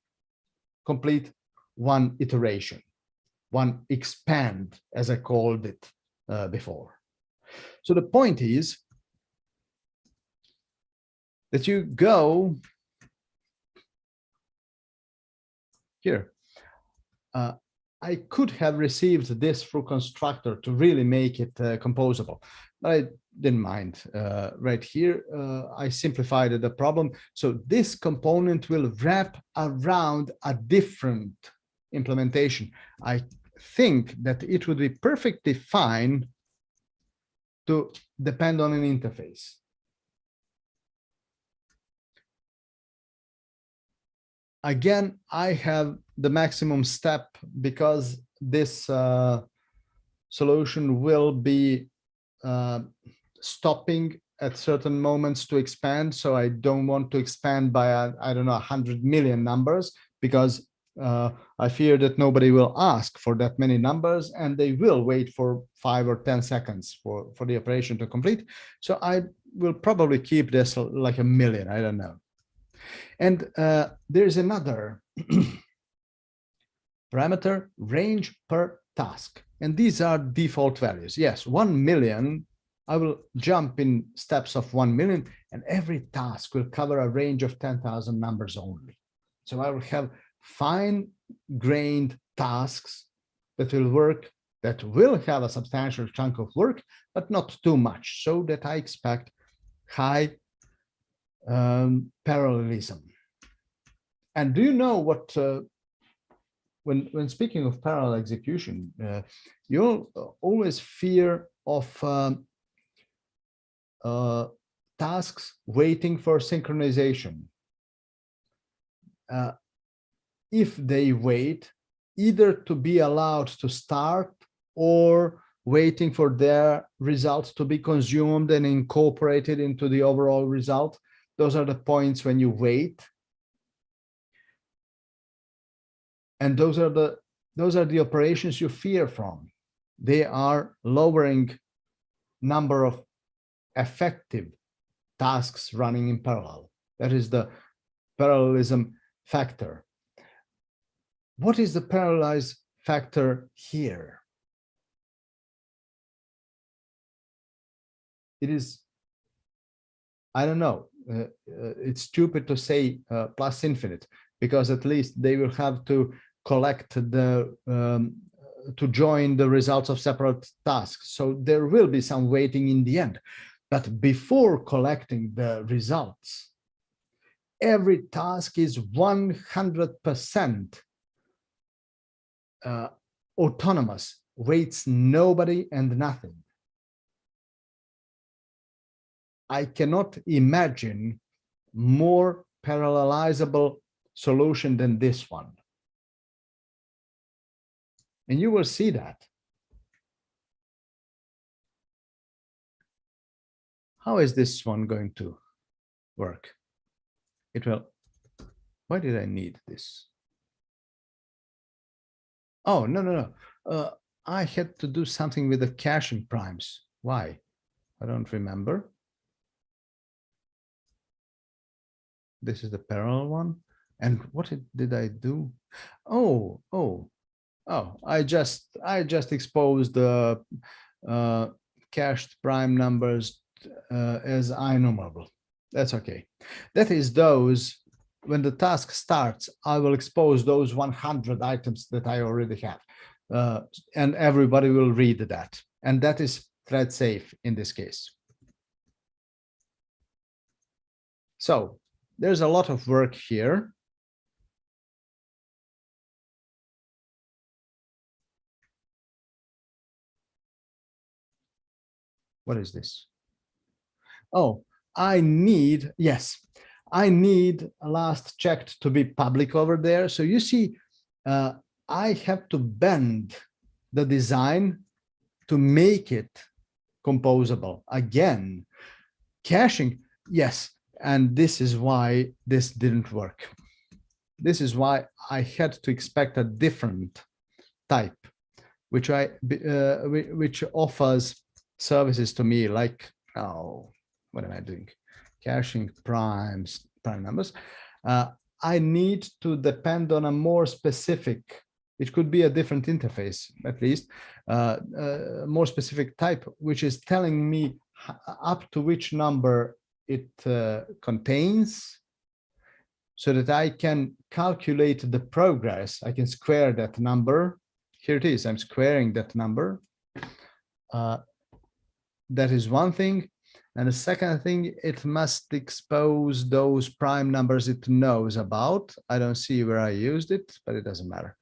B: complete one iteration, one expand, as I called it before. So the point is that you go here. I could have received this through constructor to really make it composable, but I didn't mind. Right here, I simplified the problem. So this component will wrap around a different implementation. I think that it would be perfectly fine to depend on an interface. Again, I have the maximum step because this solution will be stopping at certain moments to expand. So I don't want to expand by, I don't know, 100 million numbers, because I fear that nobody will ask for that many numbers and they will wait for 5 or 10 seconds for the operation to complete. So I will probably keep this like a million, I don't know. And there's another parameter, range per task. And these are default values. Yes, 1 million, I will jump in steps of 1 million, and every task will cover a range of 10,000 numbers only. So I will have fine-grained tasks that will work, that will have a substantial chunk of work, but not too much, so that I expect high parallelism. And do you know what, when speaking of parallel execution, you'll always fear of tasks waiting for synchronization. If they wait, either to be allowed to start or waiting for their results to be consumed and incorporated into the overall result, those are the points when you wait. And those are the operations you fear from. They are lowering number of effective tasks running in parallel. That is the parallelism factor. What is the parallelize factor here? It is, I don't know, it's stupid to say plus infinite, because at least they will have to collect the, to join the results of separate tasks. So there will be some waiting in the end. But before collecting the results, every task is 100% autonomous, waits nobody and nothing. I cannot imagine more parallelizable solution than this one. And you will see that. How is this one going to work? It will. Why did I need this? Oh, no. I had to do something with the caching primes. Why? I don't remember. This is the parallel one. And what did I do? Oh, I just exposed the cached prime numbers as INumerable. That's okay. That is those, when the task starts, I will expose those 100 items that I already have. And everybody will read that. And that is thread safe in this case. So there's a lot of work here. What is this? Oh, I need, yes, I need a last checked to be public over there. So you see, I have to bend the design to make it composable. Again, caching, yes, and this is why this didn't work. This is why I had to expect a different type, which offers services to me like, oh, what am I doing? Caching prime numbers. I need to depend on a more specific, it could be a different interface, at least, more specific type, which is telling me up to which number it contains, so that I can calculate the progress. I can square that number. Here it is, I'm squaring that number. that is one thing. And the second thing, it must expose those prime numbers it knows about. I don't see where I used it, but it doesn't matter.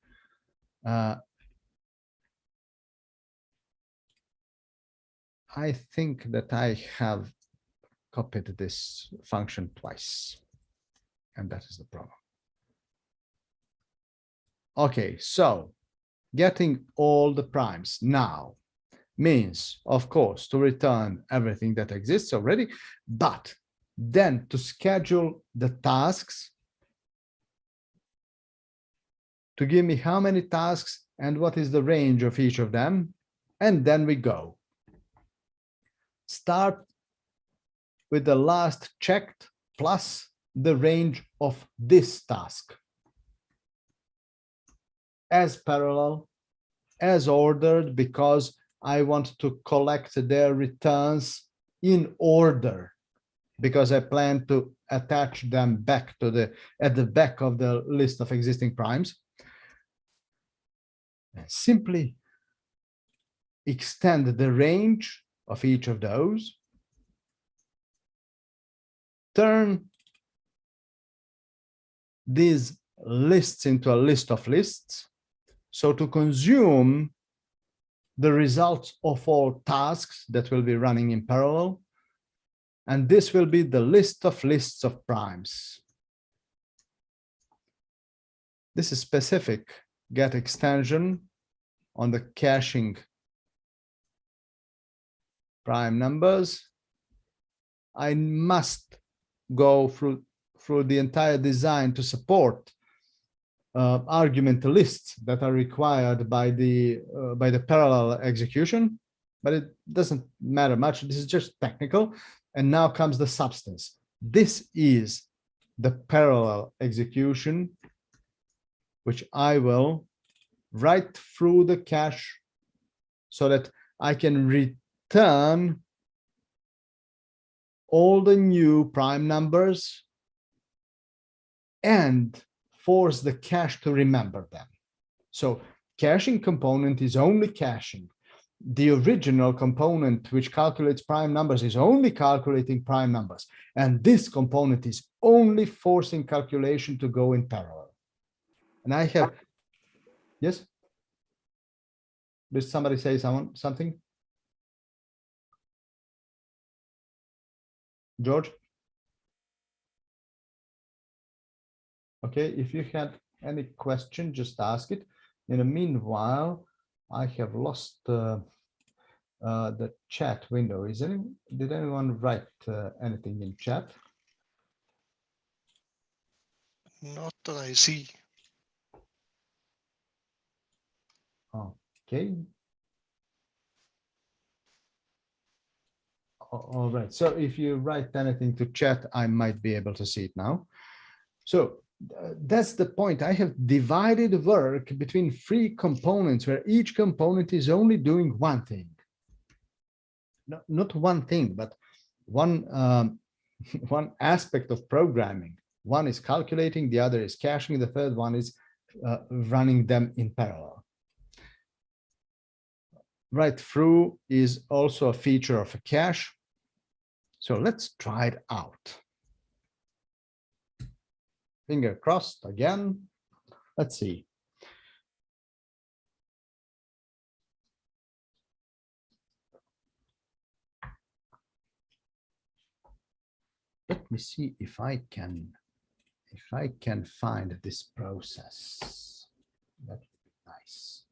B: I think that I have copied this function twice, and that is the problem. Okay, so getting all the primes now means, of course, to return everything that exists already, but then to schedule the tasks to give me how many tasks and what is the range of each of them. And then we go. Start with the last checked plus the range of this task. As parallel, as ordered, because I want to collect their returns in order, because I plan to attach them back to at the back of the list of existing primes. Simply extend the range of each of those. Turn these lists into a list of lists. So to consume the results of all tasks that will be running in parallel. And this will be the list of lists of primes. This is specific get extension on the caching prime numbers. I must go through the entire design to support argument lists that are required by the parallel execution, but it doesn't matter much. This is just technical. And now comes the substance. This is the parallel execution, which I will write through the cache so that I can return all the new prime numbers and force the cache to remember them. So caching component is only caching. The original component, which calculates prime numbers, is only calculating prime numbers. And this component is only forcing calculation to go in parallel. And I have, yes? Did somebody say something? George? Okay, if you had any question, just ask it. In the meanwhile, I have lost the chat window. Did anyone write anything in chat?
A: Not that I see.
B: Okay. All right. So if you write anything to chat, I might be able to see it now. So that's the point. I have divided work between 3 components where each component is only doing one thing. No, not one thing, but one one aspect of programming. One is calculating, the other is caching, the third one is running them in parallel. Write through is also a feature of a cache. So let's try it out. Finger crossed again. Let's see. Let me see if I can find this process. That would be nice.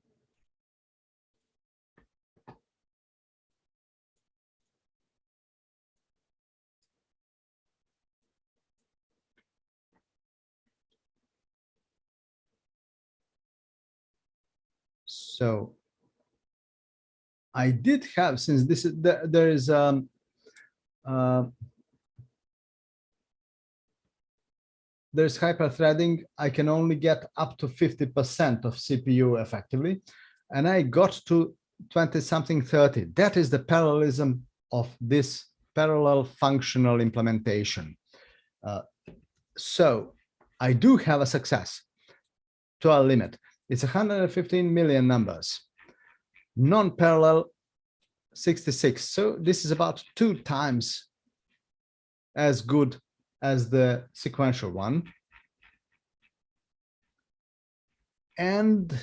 B: So I did have, since this is there is there's hyperthreading, I can only get up to 50% of CPU effectively, and I got to 20-something 30. That is the parallelism of this parallel functional implementation. So I do have a success to a limit. It's 115 million numbers. Non-parallel 66. So this is about 2 times as good as the sequential one. And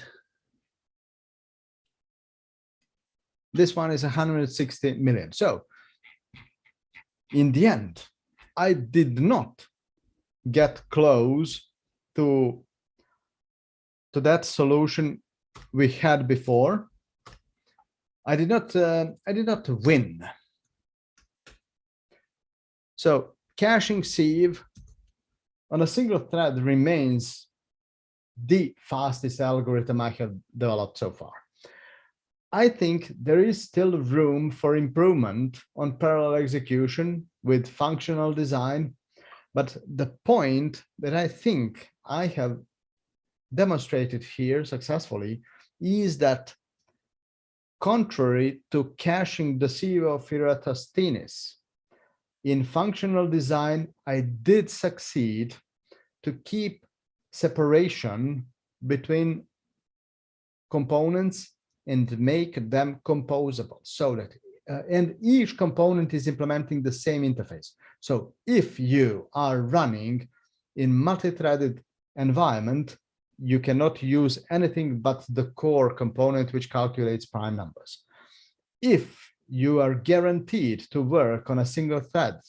B: this one is 160 million. So in the end, I did not get close to that solution we had before. I did not win. So caching sieve on a single thread remains the fastest algorithm I have developed so far. I think there is still room for improvement on parallel execution with functional design, but the point that I think I have demonstrated here successfully is that contrary to caching the sieve of Eratosthenes, in functional design, I did succeed to keep separation between components and make them composable, so that and each component is implementing the same interface. So if you are running in multi-threaded environment, you cannot use anything but the core component which calculates prime numbers. If you are guaranteed to work on a single thread,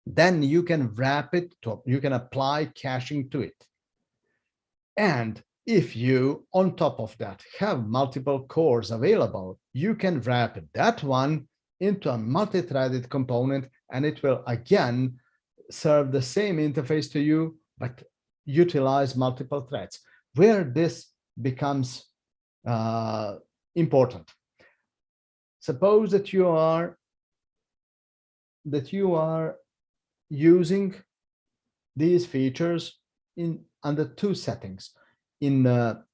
B: then you can wrap it to, you can apply caching to it. And if you, on top of that, have multiple cores available, you can wrap that one into a multi-threaded component, and it will again serve the same interface to you, but utilize multiple threads. Where this becomes important. Suppose that you are using these features under 2 settings, in a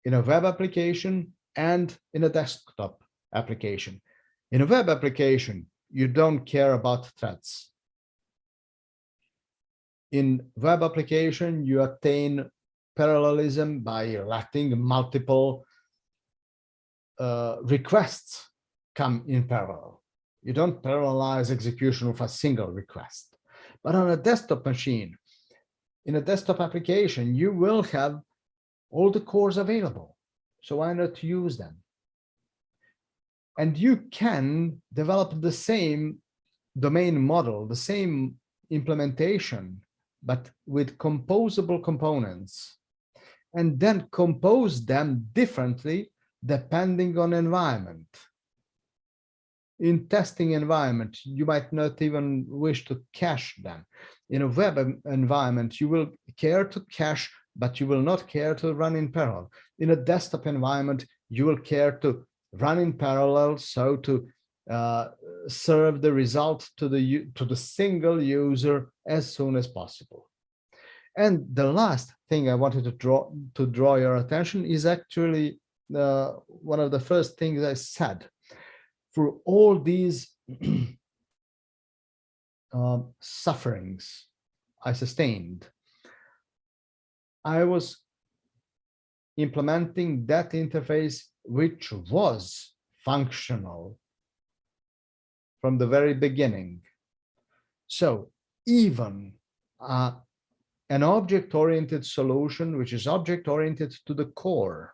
B: web application and in a desktop application. In a web application, you don't care about threads. In web application, you attain parallelism by letting multiple requests come in parallel. You don't parallelize execution of a single request. But on a desktop machine, in a desktop application, you will have all the cores available. So why not use them? And you can develop the same domain model, the same implementation, but with composable components, and then compose them differently depending on environment. In testing environment, you might not even wish to cache them. In a web environment, you will care to cache, but you will not care to run in parallel. In a desktop environment, you will care to run in parallel, so to serve the result to the single user as soon as possible. And the last thing I wanted to draw your attention is actually one of the first things I said. For all these sufferings I sustained, I was implementing that interface which was functional from the very beginning. So even an object-oriented solution, which is object-oriented to the core,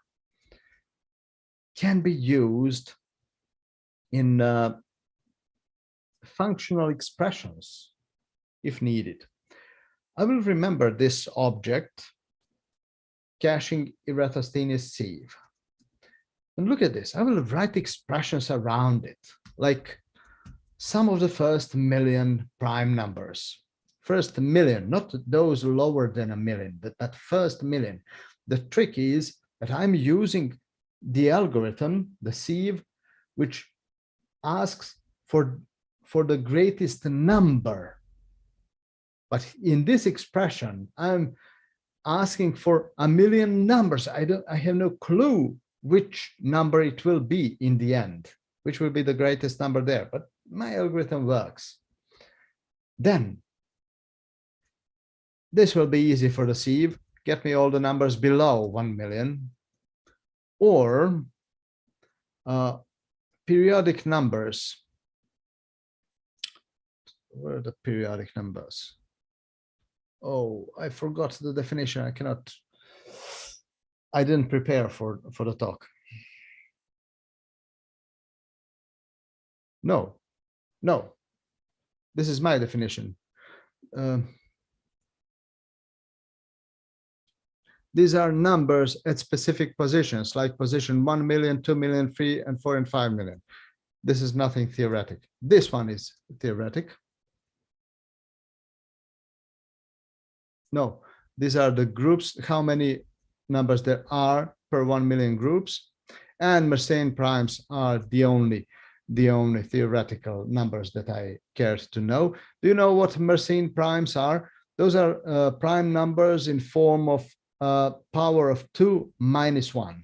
B: can be used in functional expressions if needed. I will remember this object, caching Eratosthenes sieve. And look at this, I will write expressions around it, like sum of the first million prime numbers. First million, not those lower than a million, but that first million. The trick is that I'm using the algorithm, the sieve, which asks for the greatest number. But in this expression, I'm asking for a million numbers. I have no clue which number it will be in the end, which will be the greatest number there, but my algorithm works. Then this will be easy for the sieve. Get me all the numbers below 1 million, or periodic numbers. Where are the periodic numbers? Oh, I forgot the definition. I didn't prepare for the talk. No. This is my definition. These are numbers at specific positions, like position 1 million, 2 million, 3 and 4 and 5 million. This is nothing theoretic. This one is theoretic. No, these are the groups, how many numbers there are per 1 million groups. And Mersenne primes are the only theoretical numbers that I cared to know. Do you know what Mersenne primes are? Those are prime numbers in form of power of 2 minus 1.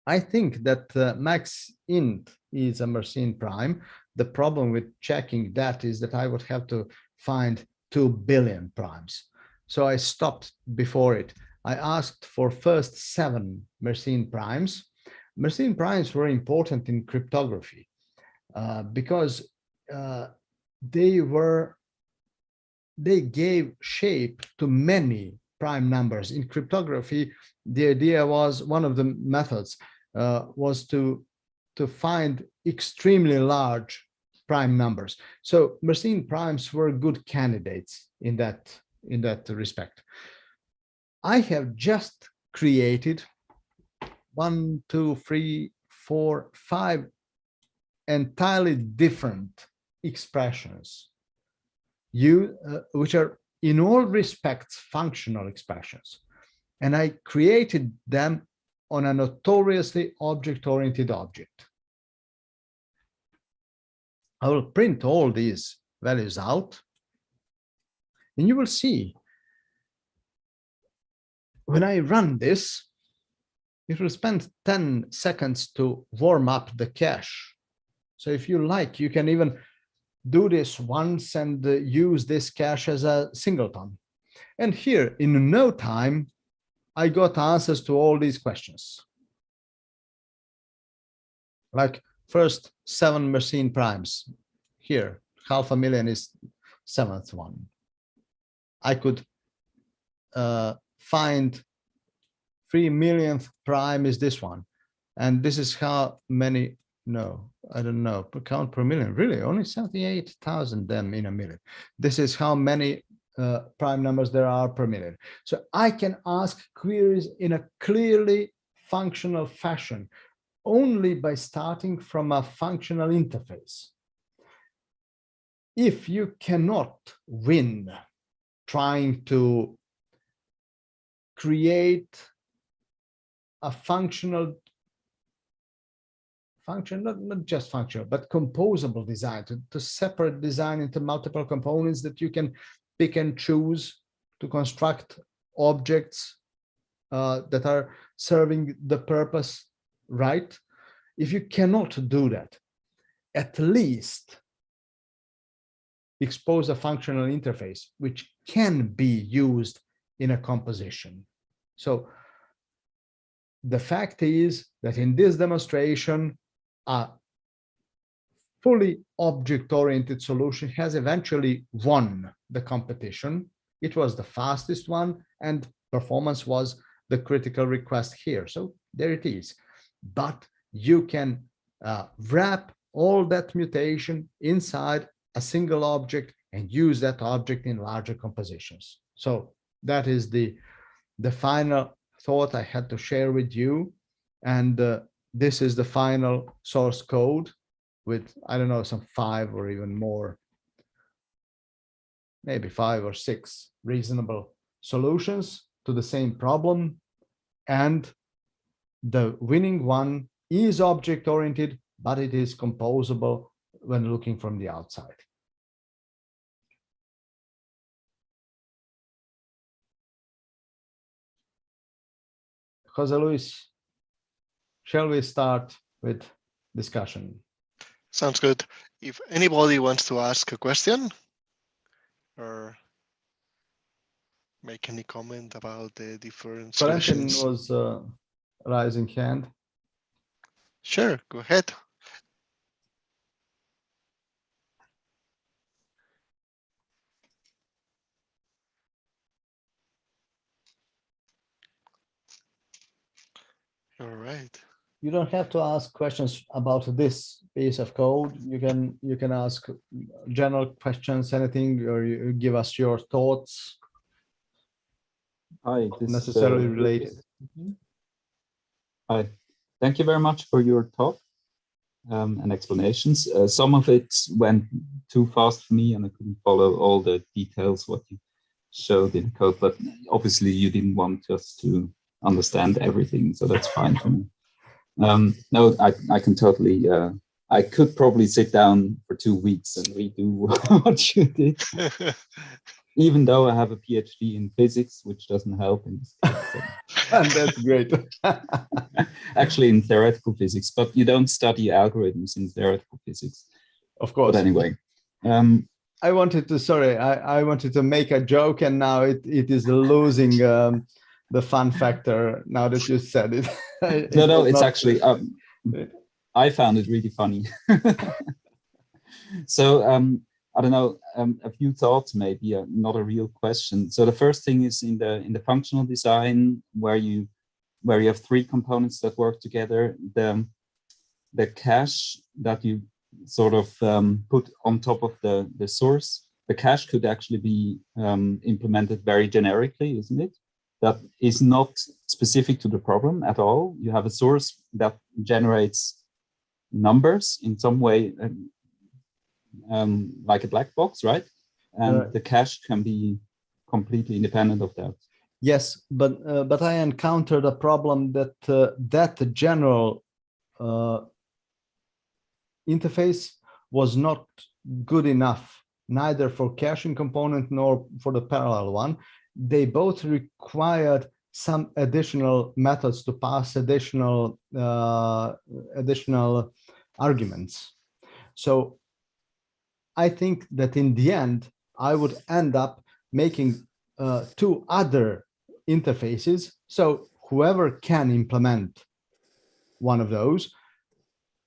B: I think that max int is a Mersenne prime. The problem with checking that is that I would have to find 2 billion primes. So I stopped before it. I asked for first 7 Mersenne primes. Mersenne primes were important in cryptography because they gave shape to many prime numbers. In cryptography, the idea was, one of the methods was to find extremely large prime numbers. So Mersenne primes were good candidates in that respect. I have just created 1, 2, 3, 4, 5 entirely different expressions, which are in all respects functional expressions. And I created them on a notoriously object-oriented object. I will print all these values out, and you will see when I run this, it will spend 10 seconds to warm up the cache. So if you like, you can even do this once and use this cache as a singleton. And here, in no time, I got answers to all these questions. Like first 7 Mersenne primes. Here, 500,000 is 7th one. I could find 3 millionth prime is this one. And this is how many, no, I don't know, per count per million, really only 78,000 them in a million. This is how many prime numbers there are per million. So I can ask queries in a clearly functional fashion only by starting from a functional interface. If you cannot win trying to create a functional function, not just functional, but composable design, to separate design into multiple components that you can pick and choose to construct objects that are serving the purpose, right? If you cannot do that, at least expose a functional interface which can be used in a composition. So the fact is that in this demonstration, a fully object-oriented solution has eventually won the competition. It was the fastest one, and performance was the critical request here. So there it is. But you can wrap all that mutation inside a single object and use that object in larger compositions. So that is the final thought I had to share with you. And this is the final source code with, I don't know, some 5 or even more, maybe 5 or 6 reasonable solutions to the same problem. And the winning one is object-oriented, but it is composable when looking from the outside. Jose Luis, shall we start with discussion?
A: Sounds good. If anybody wants to ask a question or make any comment about the different
B: Valentin
A: solutions.
B: was raising hand.
A: Sure, go ahead. All right.
B: You don't have to ask questions about this piece of code. You can ask general questions, anything, or you give us your thoughts.
D: Hi,
B: Necessarily related.
D: Hi, thank you very much for your talk and explanations. Some of it went too fast for me and I couldn't follow all the details what you showed in code, but obviously you didn't want us to understand everything, so that's fine for me. No, I can totally, I could probably sit down for 2 weeks and redo what you did. Even though I have a PhD in physics, which doesn't help in this case.
B: And that's great.
D: Actually, in theoretical physics, but you don't study algorithms in theoretical physics.
B: Of course.
D: But anyway.
B: I wanted to make a joke, and now it is losing the fun factor now that you said it.
D: No, it's actually, I found it really funny. So, I don't know, a few thoughts maybe, not a real question. So the first thing is in the functional design where you have 3 components that work together. The cache that you sort of put on top of the source, the cache could actually be implemented very generically, isn't it? That is not specific to the problem at all. You have a source that generates numbers in some way, like a black box, right? And the cache can be completely independent of that.
B: Yes, but I encountered a problem that that general interface was not good enough, neither for caching component nor for the parallel one. They both required some additional methods to pass additional arguments. So I think that in the end, I would end up making 2 other interfaces. So whoever can implement one of those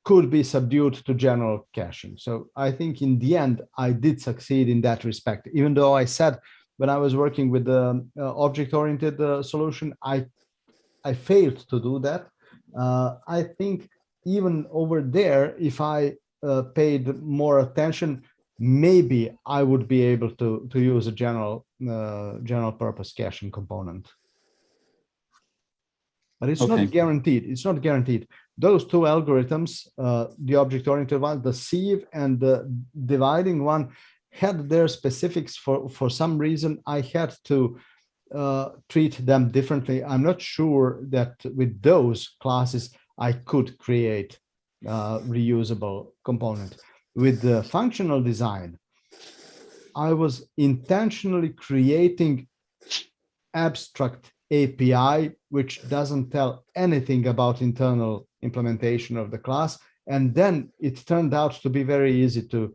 B: could be subdued to general caching. So I think in the end, I did succeed in that respect, even though I said when I was working with the object-oriented solution, I failed to do that. I think even over there, if I paid more attention, maybe I would be able to use a general purpose caching component. But it's not guaranteed. It's not guaranteed. Those 2 algorithms, the object-oriented one, the sieve and the dividing one, had their specifics. For some reason, I had to treat them differently. I'm not sure that with those classes, I could create reusable component. With the functional design, I was intentionally creating abstract API, which doesn't tell anything about internal implementation of the class. And then it turned out to be very easy to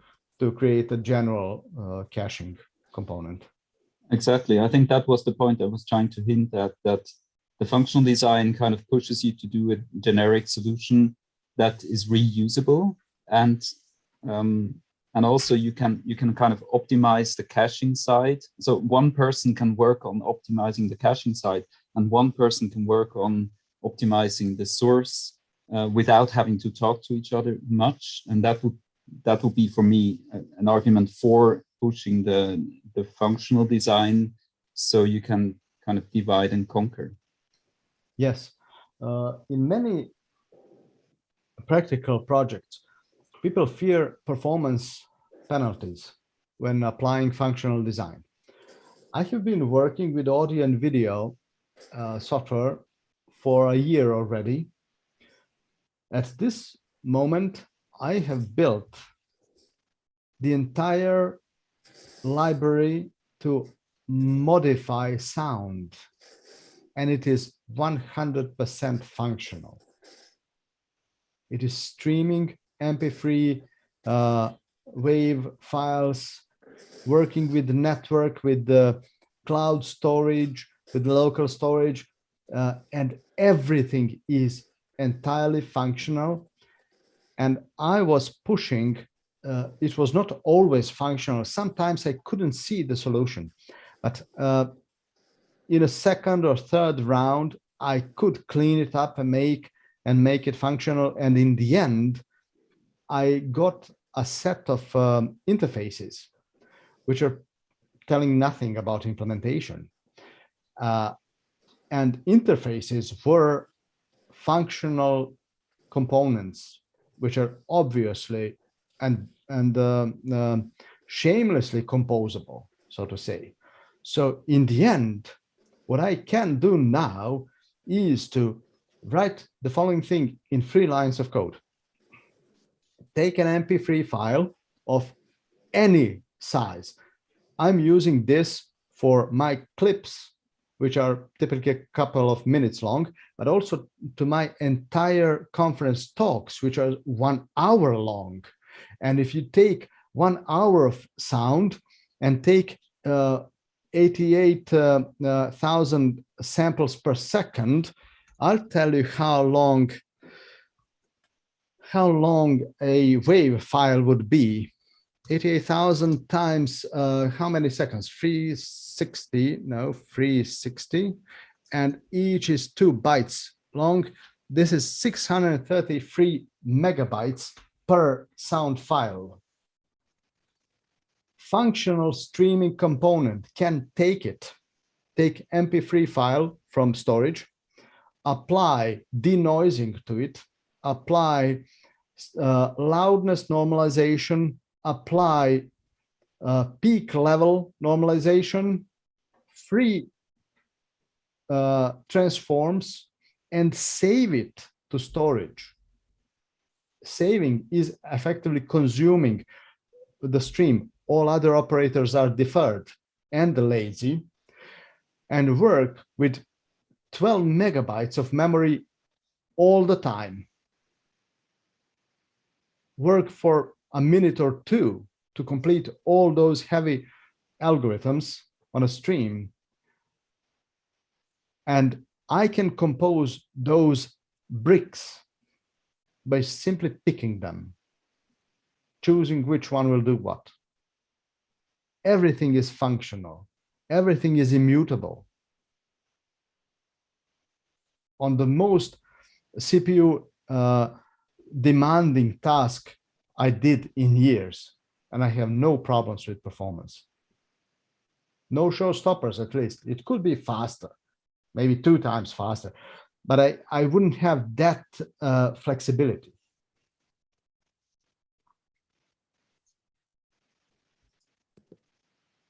B: create a general caching component.
D: Exactly. I think that was the point I was trying to hint at, that the functional design kind of pushes you to do a generic solution that is reusable. And also you can kind of optimize the caching side. So one person can work on optimizing the caching side, and one person can work on optimizing the source without having to talk to each other much. And that would be for me an argument for pushing the functional design, so you can kind of divide and conquer.
B: Yes, in many practical projects, people fear performance penalties when applying functional design. I have been working with audio and video software for a year already. At this moment, I have built the entire library to modify sound, and it is 100% functional. It is streaming MP3 wave files, working with the network, with the cloud storage, with the local storage, and everything is entirely functional. And I was pushing, it was not always functional. Sometimes I couldn't see the solution, but in a second or third round, I could clean it up and make it functional. And in the end, I got a set of interfaces which are telling nothing about implementation. And interfaces were functional components, which are obviously and shamelessly composable, so to say. So in the end, what I can do now is to write the following thing in 3 lines of code. Take an MP3 file of any size. I'm using this for my clips, which are typically a couple of minutes long, but also to my entire conference talks, which are 1 hour long. And if you take 1 hour of sound and take 88,000 samples per second, I'll tell you how long a wave file would be. 88,000 times how many seconds? 360, and each is 2 bytes long. This is 633 megabytes per sound file. Functional streaming component can take MP3 file from storage, apply denoising to it, apply loudness normalization, apply peak level normalization, free transforms, and save it to storage. Saving is effectively consuming the stream. All other operators are deferred and lazy, and work with 12 megabytes of memory all the time. Work for a minute or 2 to complete all those heavy algorithms on a stream. And I can compose those bricks by simply picking them, choosing which one will do what. Everything is functional. Everything is immutable. On the most CPU demanding task I did in years, and I have no problems with performance. No showstoppers, at least. It could be faster, maybe 2 times faster, but I wouldn't have that flexibility.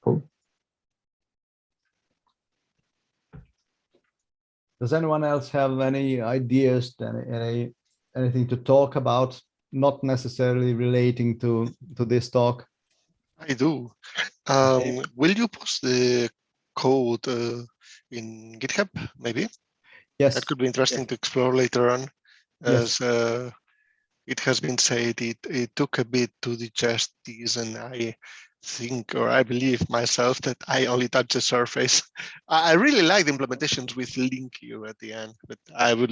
D: Cool.
B: Does anyone else have any ideas, anything to talk about, not necessarily relating to this talk?
A: I do. Will you post the code in GitHub, maybe?
B: Yes.
A: That could be interesting to explore later on. As it has been said, it took a bit to digest these, and I think, or I believe myself, that I only touched the surface. I really like the implementations with link you at the end, but I would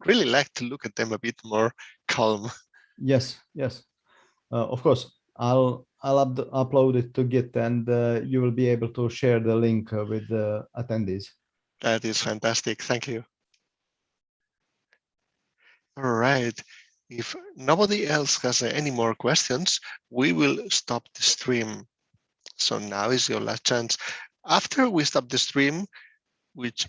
A: really like to look at them a bit more calm.
B: Yes, yes. Of course, I'll upload it to Git, and you will be able to share the link with the attendees.
A: That is fantastic. Thank you. All right. If nobody else has any more questions, we will stop the stream. So now is your last chance. After we stop the stream, which